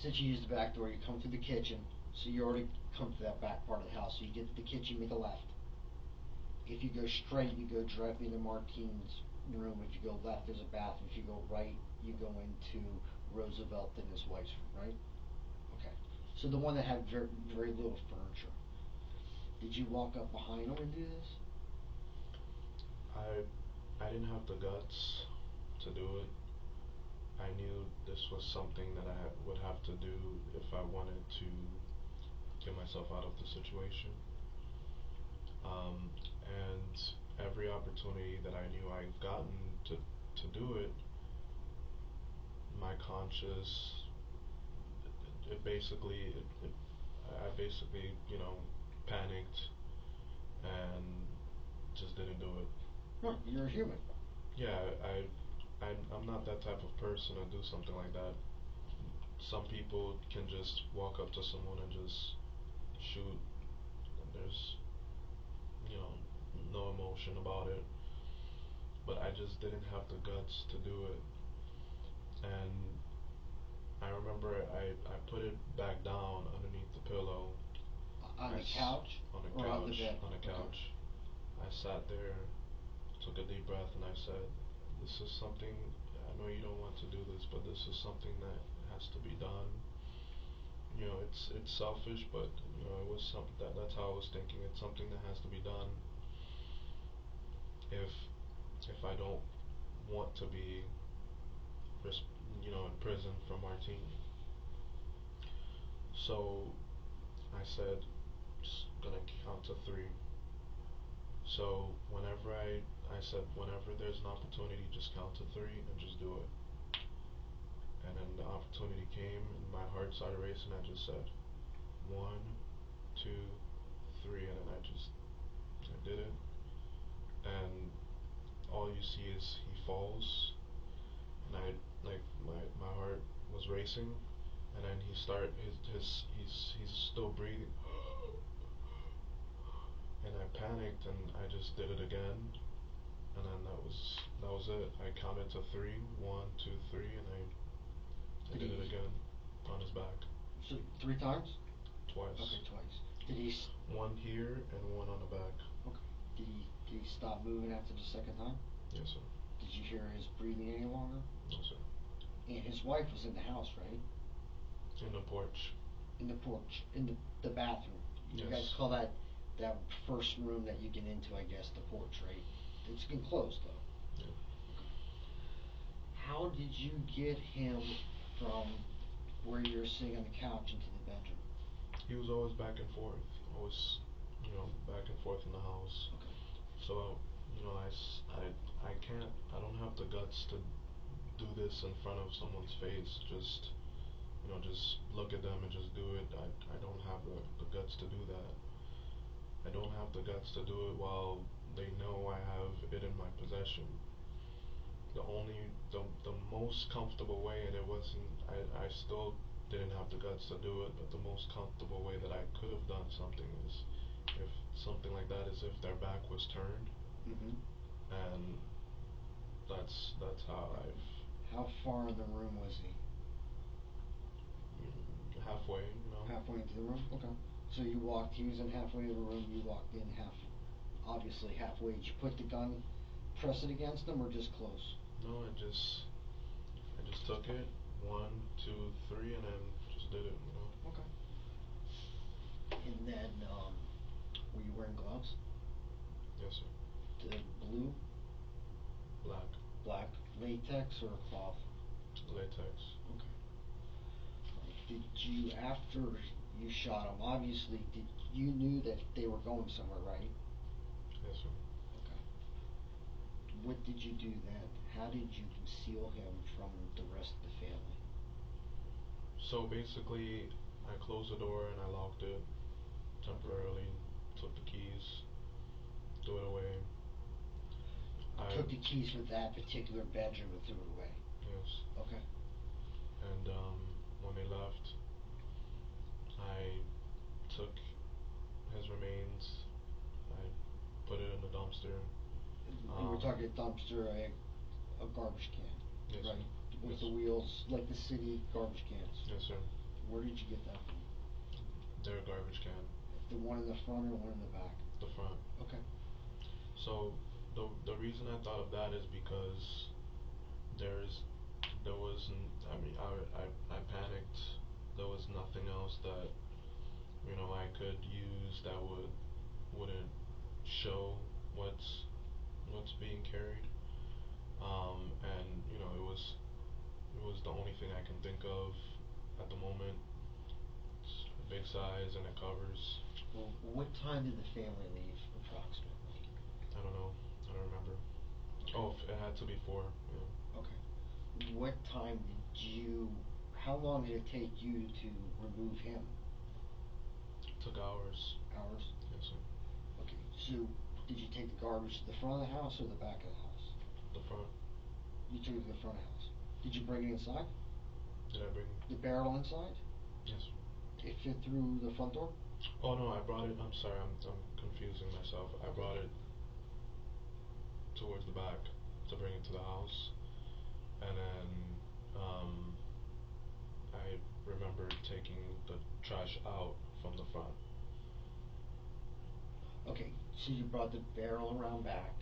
[SPEAKER 3] Since you use the back door, you come through the kitchen, so you already come to that back part of the house. So you get to the kitchen, you make a left. If you go straight, you go directly into Martine's room. If you go left, there's a bathroom. If you go right, you go into Roosevelt and his wife's room, right? Okay. So the one that had very, very little furniture. Did you walk up behind him and do this?
[SPEAKER 2] I didn't have the guts to do it. I knew this was something that I would have to do if I wanted to get myself out of the situation. And every opportunity that I knew I'd gotten to do it, my conscience, I basically, panicked and just didn't do it.
[SPEAKER 3] Right, you're a human.
[SPEAKER 2] Yeah, I'm not that type of person to do something like that. Some people can just walk up to someone and just shoot, and there's, you know, no emotion about it. But I just didn't have the guts to do it. And I remember I put it back down underneath the pillow.
[SPEAKER 3] On the couch?
[SPEAKER 2] On the
[SPEAKER 3] or
[SPEAKER 2] couch.
[SPEAKER 3] on the bed?
[SPEAKER 2] On the couch. Okay. I sat there, took a deep breath, and I said, "This is something. I know you don't want to do this, but this is something that has to be done." It's selfish, but it was something that's how I was thinking. It's something that has to be done. If if I don't want to be, in prison from Martine. So I said, just gonna count to three. So I said, whenever there's an opportunity, just count to three and just do it. And then the opportunity came, and my heart started racing. I just said, 1, 2, 3, and then I did it. And all you see is he falls, and I like my heart was racing, and then he start he's still breathing, and I panicked, and I just did it again, and then that was it. I counted to three, 1, 2, 3, and I did it again on his back.
[SPEAKER 3] So 3 times?
[SPEAKER 2] Twice.
[SPEAKER 3] Okay, twice. Did he?
[SPEAKER 2] One here and one on the back.
[SPEAKER 3] Okay. Did he stop moving after the second time?
[SPEAKER 2] Yes, sir.
[SPEAKER 3] Did you hear his breathing any longer?
[SPEAKER 2] No, sir.
[SPEAKER 3] And his wife was in the house, right?
[SPEAKER 2] In the porch.
[SPEAKER 3] In the porch, in the bathroom. You
[SPEAKER 2] Yes.
[SPEAKER 3] guys call that first room that you get into, I guess, the porch, right? It's enclosed though.
[SPEAKER 2] Yeah.
[SPEAKER 3] Okay. How did you get him from where you're sitting on the couch into the bedroom?
[SPEAKER 2] He was always back and forth. Always, back and forth in the house.
[SPEAKER 3] Okay.
[SPEAKER 2] So, I don't have the guts to do this in front of someone's face. Just look at them and just do it. I don't have the guts to do that. I don't have the guts to do it while they know I have it in my possession. The most comfortable way, and I still didn't have the guts to do it, but the most comfortable way that I could have done something is, if something like that, is if their back was turned.
[SPEAKER 3] Mm-hmm.
[SPEAKER 2] And that's how I've.
[SPEAKER 3] How far in the room was he?
[SPEAKER 2] Halfway.
[SPEAKER 3] Halfway into the room? Okay. So he was in halfway of the room, you walked in obviously halfway. Did you put the gun, press it against him, or just close?
[SPEAKER 2] No, I just took it, 1, 2, 3, and then just did it.
[SPEAKER 3] Okay. And then, were you wearing gloves?
[SPEAKER 2] Yes, sir.
[SPEAKER 3] The blue?
[SPEAKER 2] Black.
[SPEAKER 3] Black. Latex or cloth?
[SPEAKER 2] Latex.
[SPEAKER 3] Okay. Did you, after you shot him, obviously, you knew that they were going somewhere, right?
[SPEAKER 2] Yes, sir.
[SPEAKER 3] Okay. What did you do then? How did you conceal him from the rest of the family?
[SPEAKER 2] So basically, I closed the door and I locked it temporarily, took the keys, threw it away.
[SPEAKER 3] Took the keys for that particular bedroom and threw it away?
[SPEAKER 2] Yes.
[SPEAKER 3] Okay.
[SPEAKER 2] And when they left, I took his remains, I put it in the dumpster.
[SPEAKER 3] And we're talking a dumpster, a garbage can,
[SPEAKER 2] yes,
[SPEAKER 3] right?
[SPEAKER 2] Sir.
[SPEAKER 3] With
[SPEAKER 2] Yes.
[SPEAKER 3] the wheels, like the city garbage cans.
[SPEAKER 2] Yes, sir.
[SPEAKER 3] Where did you get that from?
[SPEAKER 2] Their garbage can.
[SPEAKER 3] The one in the front or the one in the back?
[SPEAKER 2] The front.
[SPEAKER 3] Okay.
[SPEAKER 2] So the reason I thought of that is because there was I panicked there was nothing else that, you know, I could use that wouldn't show what's being carried. And you know, it was the only thing I can think of at the moment. It's a big size and it covers.
[SPEAKER 3] Well, what time did the family leave approximately?
[SPEAKER 2] I don't know. I don't remember. Oh, it had to be 4. Yeah.
[SPEAKER 3] Okay. What time did you? How long did it take you to remove him?
[SPEAKER 2] It took hours.
[SPEAKER 3] Hours.
[SPEAKER 2] Yes, sir.
[SPEAKER 3] Okay. So, did you take the garbage to the front of the house or the back of the house?
[SPEAKER 2] The front.
[SPEAKER 3] You took it to the front of the house. Did you bring it inside?
[SPEAKER 2] Did I bring
[SPEAKER 3] the barrel inside?
[SPEAKER 2] Yes.
[SPEAKER 3] It fit through the front door?
[SPEAKER 2] Oh no, I brought it. I'm sorry, I'm confusing myself. I brought it towards the back to bring it to the house, and then I remembered taking the trash out from the front.
[SPEAKER 3] Okay, so you brought the barrel around back.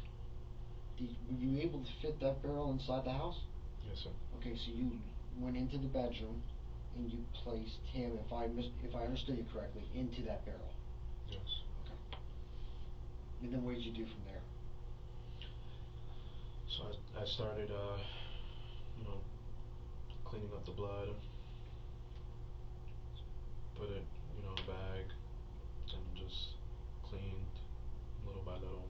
[SPEAKER 3] Were you able to fit that barrel inside the house?
[SPEAKER 2] Yes, sir.
[SPEAKER 3] Okay, so you went into the bedroom and you placed him, if I understood you correctly, into that barrel.
[SPEAKER 2] Yes.
[SPEAKER 3] Okay. And then what did you do from there?
[SPEAKER 2] So I started, you know, cleaning up the blood, put it, you know, in a bag, and just cleaned little by little.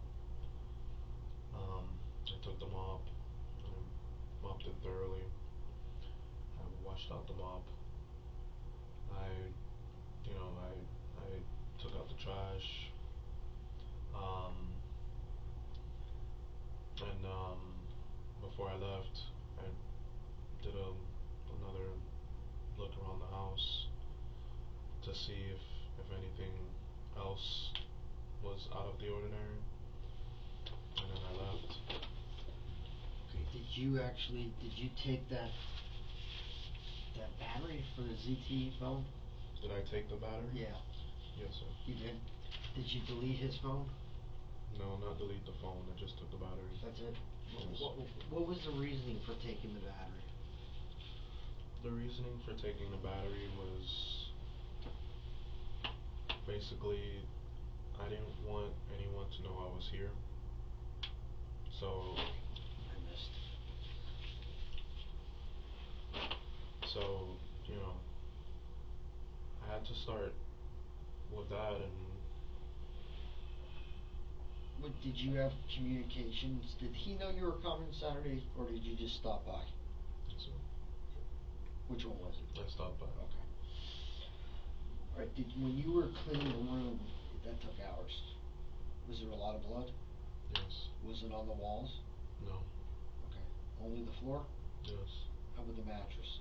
[SPEAKER 2] I took the mop and I mopped it thoroughly. I washed out the mop. I, you know, I took out the trash. Um, and before I left, I did another look around the house to see if anything else was out of the ordinary, and then I left.
[SPEAKER 3] Okay, did you take that battery for the ZTE phone?
[SPEAKER 2] Did I take the battery?
[SPEAKER 3] Yeah.
[SPEAKER 2] Yes, sir.
[SPEAKER 3] You did? Did you delete his phone?
[SPEAKER 2] No, not delete the phone. I just took the battery.
[SPEAKER 3] That's it?
[SPEAKER 2] Yes.
[SPEAKER 3] What was the reasoning for taking the battery?
[SPEAKER 2] The reasoning for taking the battery was basically I didn't want anyone to know I was here. So
[SPEAKER 3] I missed.
[SPEAKER 2] So, you know, I had to start with that, and
[SPEAKER 3] What, did you have communications? Did he know you were coming Saturday, or did you just stop by?
[SPEAKER 2] so
[SPEAKER 3] Which one was it?
[SPEAKER 2] I stopped by.
[SPEAKER 3] Okay. All right. When you were cleaning the room, that took hours. Was there a lot of blood?
[SPEAKER 2] Yes.
[SPEAKER 3] Was it on the walls?
[SPEAKER 2] No.
[SPEAKER 3] Okay. Only the floor?
[SPEAKER 2] Yes.
[SPEAKER 3] How about the mattress?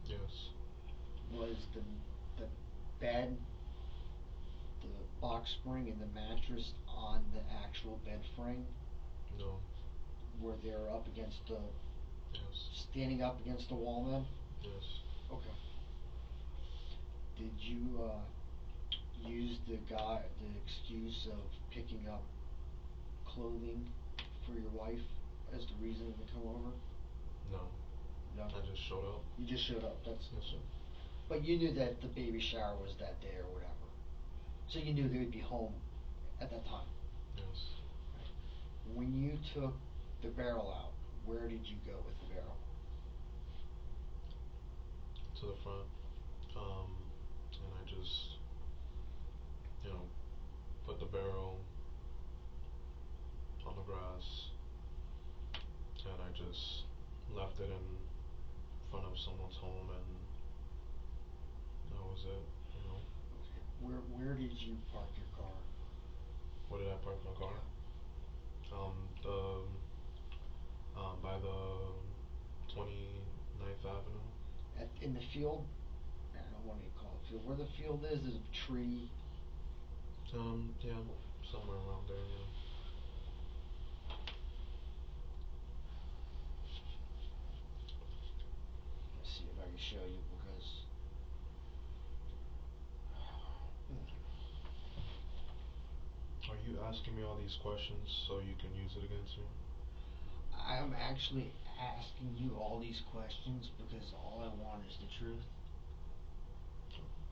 [SPEAKER 2] Yes.
[SPEAKER 3] Was the bed, the box spring, and the mattress on the actual bed frame?
[SPEAKER 2] No.
[SPEAKER 3] Were they up against the
[SPEAKER 2] Yes.
[SPEAKER 3] standing up against the wall then?
[SPEAKER 2] Yes.
[SPEAKER 3] Okay. Did you use the excuse of picking up clothing for your wife as the reason to come over?
[SPEAKER 2] No.
[SPEAKER 3] No.
[SPEAKER 2] I just showed up.
[SPEAKER 3] You just showed up. That's.
[SPEAKER 2] Yes, sir.
[SPEAKER 3] But you knew that the baby shower was that day or whatever, so you knew they would be home at that time.
[SPEAKER 2] Yes.
[SPEAKER 3] Right. When you took the barrel out, where did you go with the barrel?
[SPEAKER 2] To the front. And I just, you know, put the barrel on the grass, and I just left it in front of someone's home, and that was it, you know.
[SPEAKER 3] Okay. Where did you park your car?
[SPEAKER 2] Where did I park my car? The by the 29th Avenue.
[SPEAKER 3] In the field? I don't want to call it field. Where the field is, there's a tree.
[SPEAKER 2] Yeah, somewhere around there, yeah.
[SPEAKER 3] Let's see if I can show you because.
[SPEAKER 2] Are you asking me all these questions so you can use it against me?
[SPEAKER 3] I'm actually asking you all these questions because all I want is the truth.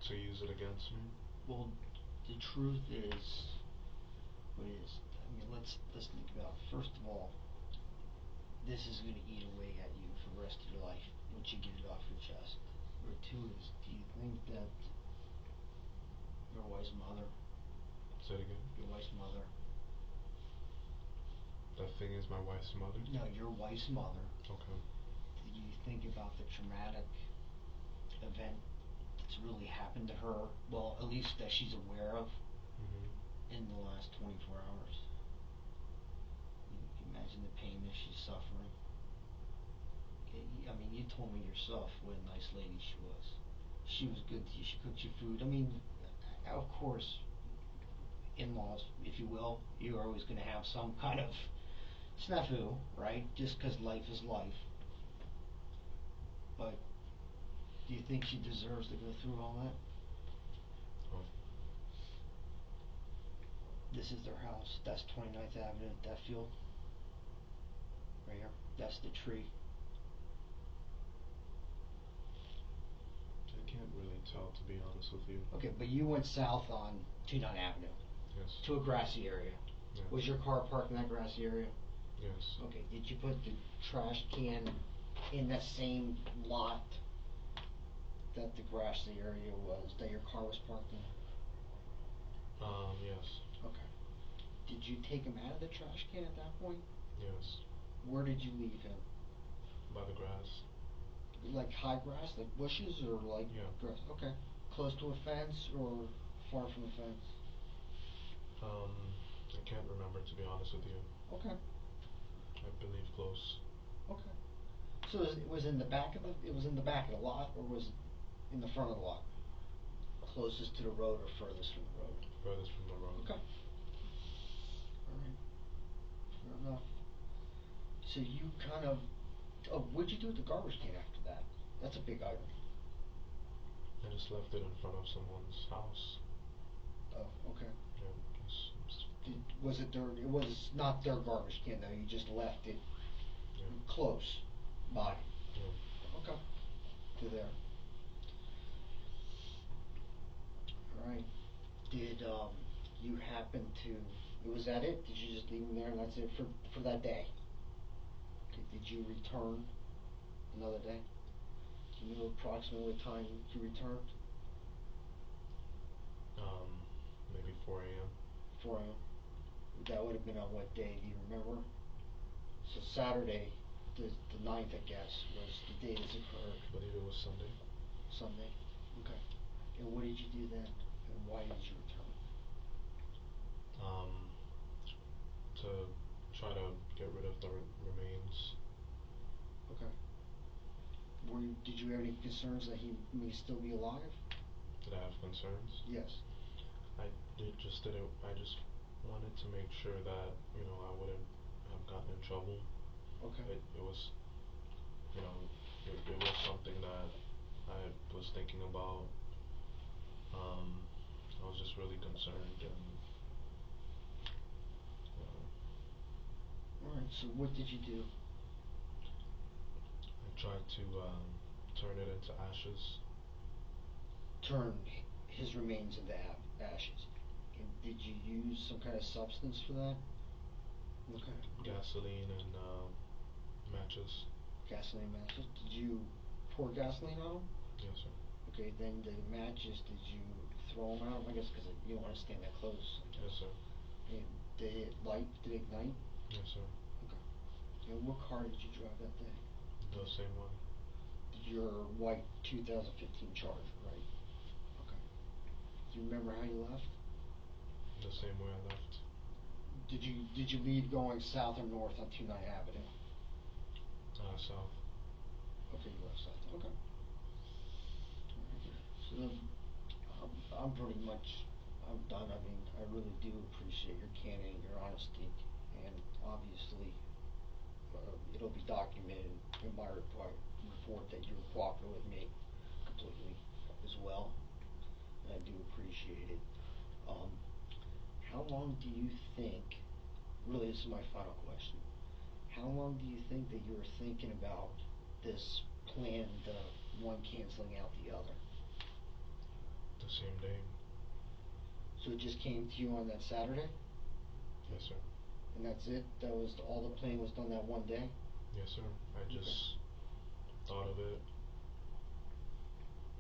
[SPEAKER 2] to use it against me.
[SPEAKER 3] Well, the truth is, what is? I mean, let's think about it. First of all, this is going to eat away at you for the rest of your life once you get it off your chest. Or two is, do you think that your wife's mother,
[SPEAKER 2] Say it again.
[SPEAKER 3] your wife's mother,
[SPEAKER 2] That thing is my wife's mother?
[SPEAKER 3] no, your wife's mother,
[SPEAKER 2] Okay.
[SPEAKER 3] do you think about the traumatic event that's really happened to her, well, at least that she's aware of,
[SPEAKER 2] Mm-hmm.
[SPEAKER 3] in the last 24 hours? You can imagine the pain that she's suffering. Okay, I mean, you told me yourself what a nice lady she was. She was good to you. She cooked you food. I mean, of course, in-laws, if you will, you're always going to have some kind of snafu, right? Just because life is life. But do you think she deserves to go through all that?
[SPEAKER 2] Oh.
[SPEAKER 3] This is their house. That's 29th Avenue, that field. Right here. That's the tree.
[SPEAKER 2] I can't really tell, to be honest with you.
[SPEAKER 3] Okay, but you went south on 29th Avenue
[SPEAKER 2] Yes.
[SPEAKER 3] to a grassy area.
[SPEAKER 2] Yes.
[SPEAKER 3] Was your car parked in that grassy area?
[SPEAKER 2] Yes.
[SPEAKER 3] Okay, did you put the trash can in that same lot that the grassy area was, that your car was parked in?
[SPEAKER 2] Yes.
[SPEAKER 3] Okay. Did you take him out of the trash can at that point?
[SPEAKER 2] Yes.
[SPEAKER 3] Where did you leave him?
[SPEAKER 2] By the grass.
[SPEAKER 3] Like high grass, like bushes, or like
[SPEAKER 2] Yeah.
[SPEAKER 3] grass? Okay. Close to a fence or far from a fence?
[SPEAKER 2] I can't remember, to be honest with you.
[SPEAKER 3] Okay.
[SPEAKER 2] I believe close.
[SPEAKER 3] Okay. So it was in the back of the lot, or was it in the front of the lot? Closest to the road or furthest from the road?
[SPEAKER 2] Furthest from the road.
[SPEAKER 3] Okay. All right. Fair enough. So you kind of, what'd you do with the garbage can after that? That's a big item.
[SPEAKER 2] I just left it in front of someone's house.
[SPEAKER 3] Oh, okay.
[SPEAKER 2] Yeah.
[SPEAKER 3] Was it their? It was not their garbage can though. You just left it
[SPEAKER 2] Yeah.
[SPEAKER 3] close by.
[SPEAKER 2] Yeah.
[SPEAKER 3] Okay. To there. All right. Did you happen to? Was that it? Did you just leave him there and that's it for that day? Okay. Did you return another day? Do you know approximately what time you returned?
[SPEAKER 2] Maybe 4 a.m.
[SPEAKER 3] 4 a.m. That would have been on what day? Do you remember? So Saturday, the 9th, I guess, was the day this occurred.
[SPEAKER 2] I believe it was Sunday.
[SPEAKER 3] Sunday. Okay. And what did you do then? And why did you return?
[SPEAKER 2] To try to get rid of the remains.
[SPEAKER 3] Okay. Did you have any concerns that he may still be alive?
[SPEAKER 2] Did I have concerns?
[SPEAKER 3] Yes.
[SPEAKER 2] I didn't. I just wanted to make sure that I wouldn't have gotten in trouble.
[SPEAKER 3] Okay.
[SPEAKER 2] It was, it was something that I was thinking about. I was just really concerned, and
[SPEAKER 3] All right. So what did you do?
[SPEAKER 2] I tried to turn it into ashes.
[SPEAKER 3] Turn his remains into ashes. And did you use some kind of substance for that? Okay.
[SPEAKER 2] Gasoline and matches.
[SPEAKER 3] Gasoline matches. Did you pour gasoline on them?
[SPEAKER 2] Yes, sir.
[SPEAKER 3] Okay. Then the matches, did you throw them out? I guess because you don't want to stand that close.
[SPEAKER 2] Yes, sir.
[SPEAKER 3] And did it light? Did it ignite?
[SPEAKER 2] Yes, sir.
[SPEAKER 3] Okay. And what car did you drive that day?
[SPEAKER 2] The same one.
[SPEAKER 3] Your white 2015 Charger, right? Okay. Do you remember how you left?
[SPEAKER 2] The same way I left.
[SPEAKER 3] Did you leave going south or north on 29th Avenue?
[SPEAKER 2] South.
[SPEAKER 3] Okay, you left south. Okay. So I'm pretty much done. I mean, I really do appreciate your candor and your honesty, and obviously it'll be documented in my report that you were cooperating with me completely as well. And I do appreciate it. How long do you think? Really, this is my final question. How long do you think that you were thinking about this plan, the one canceling out the other?
[SPEAKER 2] the same day.
[SPEAKER 3] So it just came to you on that Saturday?
[SPEAKER 2] Yes, sir.
[SPEAKER 3] And that's it? That was all the planning was done that one day?
[SPEAKER 2] Yes, sir. I
[SPEAKER 3] Okay.
[SPEAKER 2] just thought of it,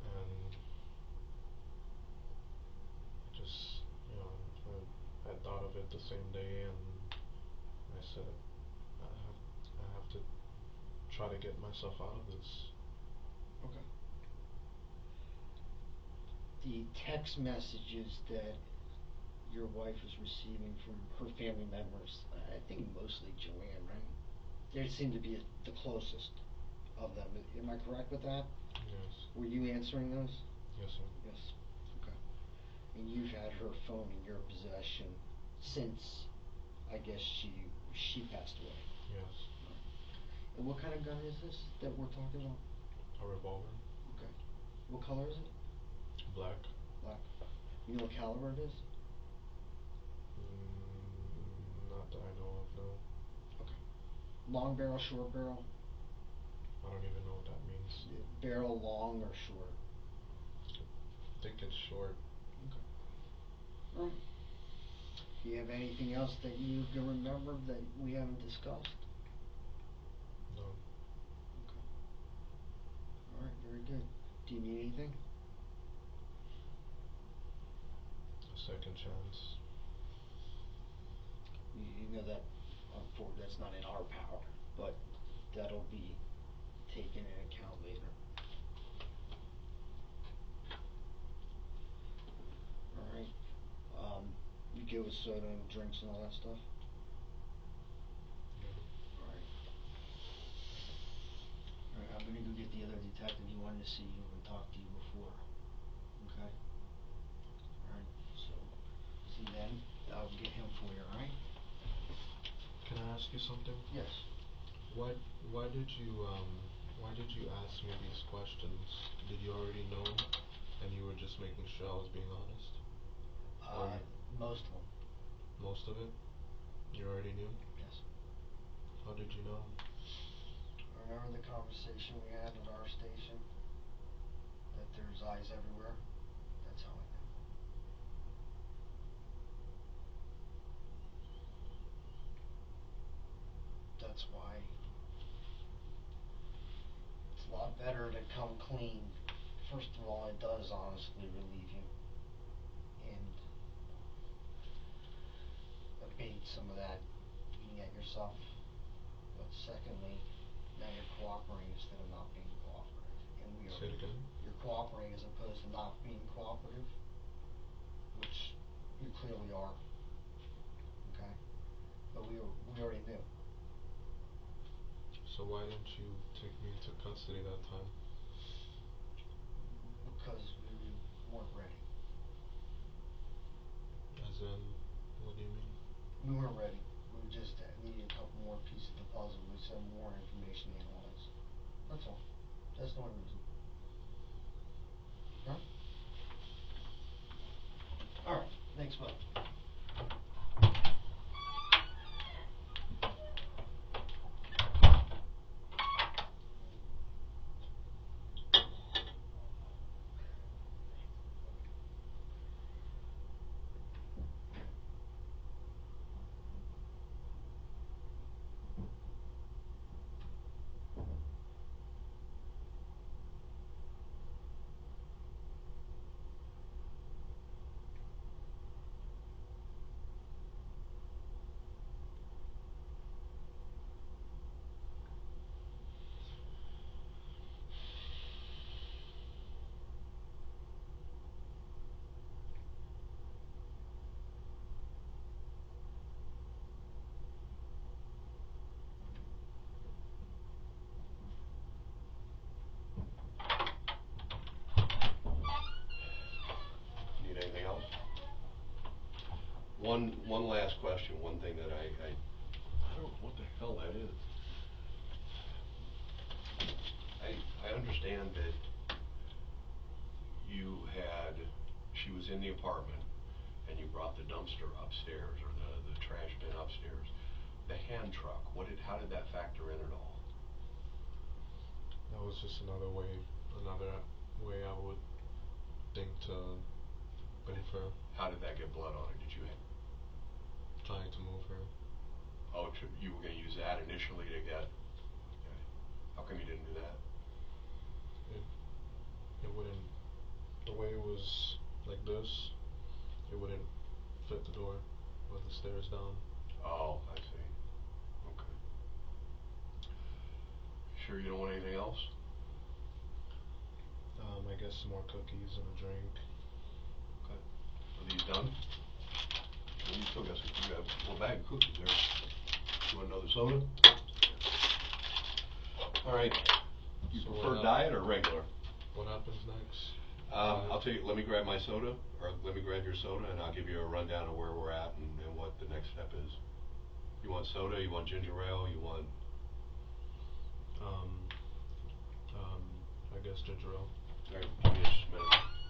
[SPEAKER 2] and just, I thought of it the same day, and I said, I have to try to get myself out of this.
[SPEAKER 3] Okay. The text messages that your wife was receiving from her family members, I think mostly Joanne, right? They seem to be the closest of them. Am I correct with that?
[SPEAKER 2] Yes.
[SPEAKER 3] Were you answering those?
[SPEAKER 2] Yes, sir.
[SPEAKER 3] Yes. Okay. And you've had her phone in your possession since, I guess, she passed away.
[SPEAKER 2] Yes.
[SPEAKER 3] And what kind of gun is this that we're talking about?
[SPEAKER 2] A revolver.
[SPEAKER 3] Okay. What color is it?
[SPEAKER 2] Black.
[SPEAKER 3] Black. You know what caliber it is?
[SPEAKER 2] Not that I know of, no.
[SPEAKER 3] Okay. Long barrel, short barrel?
[SPEAKER 2] I don't even know what that means.
[SPEAKER 3] Barrel long or short?
[SPEAKER 2] I think it's short.
[SPEAKER 3] Okay. All right. Do you have anything else that you can remember that we haven't discussed?
[SPEAKER 2] No.
[SPEAKER 3] Okay. All right, very good. Do you need anything?
[SPEAKER 2] A second chance.
[SPEAKER 3] You know that that's not in our power, but that'll be taken into account later. All right. You good with soda and drinks and all that stuff?
[SPEAKER 2] Yeah.
[SPEAKER 3] All right. All right, I'm gonna go get the other detective. He wanted to see you and talk to you before. Okay? All right. So, see then. I'll get him for you. All right?
[SPEAKER 2] Can I ask you something?
[SPEAKER 3] Yes.
[SPEAKER 2] Why why did you ask me these questions? Did you already know, and you were just making sure I was being honest?
[SPEAKER 3] Most of them.
[SPEAKER 2] Most of it? You already knew?
[SPEAKER 3] Yes.
[SPEAKER 2] How did you know?
[SPEAKER 3] Remember the conversation we had at our station? That there's eyes everywhere? That's how I knew. That's why it's a lot better to come clean. First of all, it does honestly relieve you and abate some of that eating at yourself. But secondly, now you're cooperating instead of not being cooperative. And we are.
[SPEAKER 2] Say it again?
[SPEAKER 3] You're cooperating as opposed to not being cooperative, which you clearly are. Okay? But we already knew.
[SPEAKER 2] So why didn't you take me into custody that time?
[SPEAKER 3] Because we weren't ready.
[SPEAKER 2] As in, what do you mean?
[SPEAKER 3] We weren't ready. We just needed a couple more pieces of the puzzle with some more information to analyze. That's all. That's the only reason. Huh? All right. Thanks, bud.
[SPEAKER 1] Need anything else? One last question, one thing that I don't know what the hell that is. I understand that she was in the apartment and you brought the dumpster upstairs or the trash bin upstairs. The hand truck, how did that factor in at all?
[SPEAKER 2] That was just another way I would think to Waiting for her.
[SPEAKER 1] How did that get blood on her? Did you
[SPEAKER 2] Trying to move her.
[SPEAKER 1] Oh, you were going to use that initially to get. Okay. How come you didn't do that?
[SPEAKER 2] It wouldn't. The way it was like this, it wouldn't fit the door with the stairs down.
[SPEAKER 1] Oh, I see. Okay. Sure you don't want anything else?
[SPEAKER 2] I guess some more cookies and a drink.
[SPEAKER 1] Okay. Are these done? Well, you still got some. You got a whole bag of cookies there. You want another soda? All right. You
[SPEAKER 2] So
[SPEAKER 1] prefer diet or regular?
[SPEAKER 2] What happens next?
[SPEAKER 1] I'll tell you. Let me grab my soda, or let me grab your soda, and I'll give you a rundown of where we're at and what the next step is. You want soda? You want ginger ale? You want?
[SPEAKER 2] I guess ginger ale.
[SPEAKER 1] All right. Give me just a minute.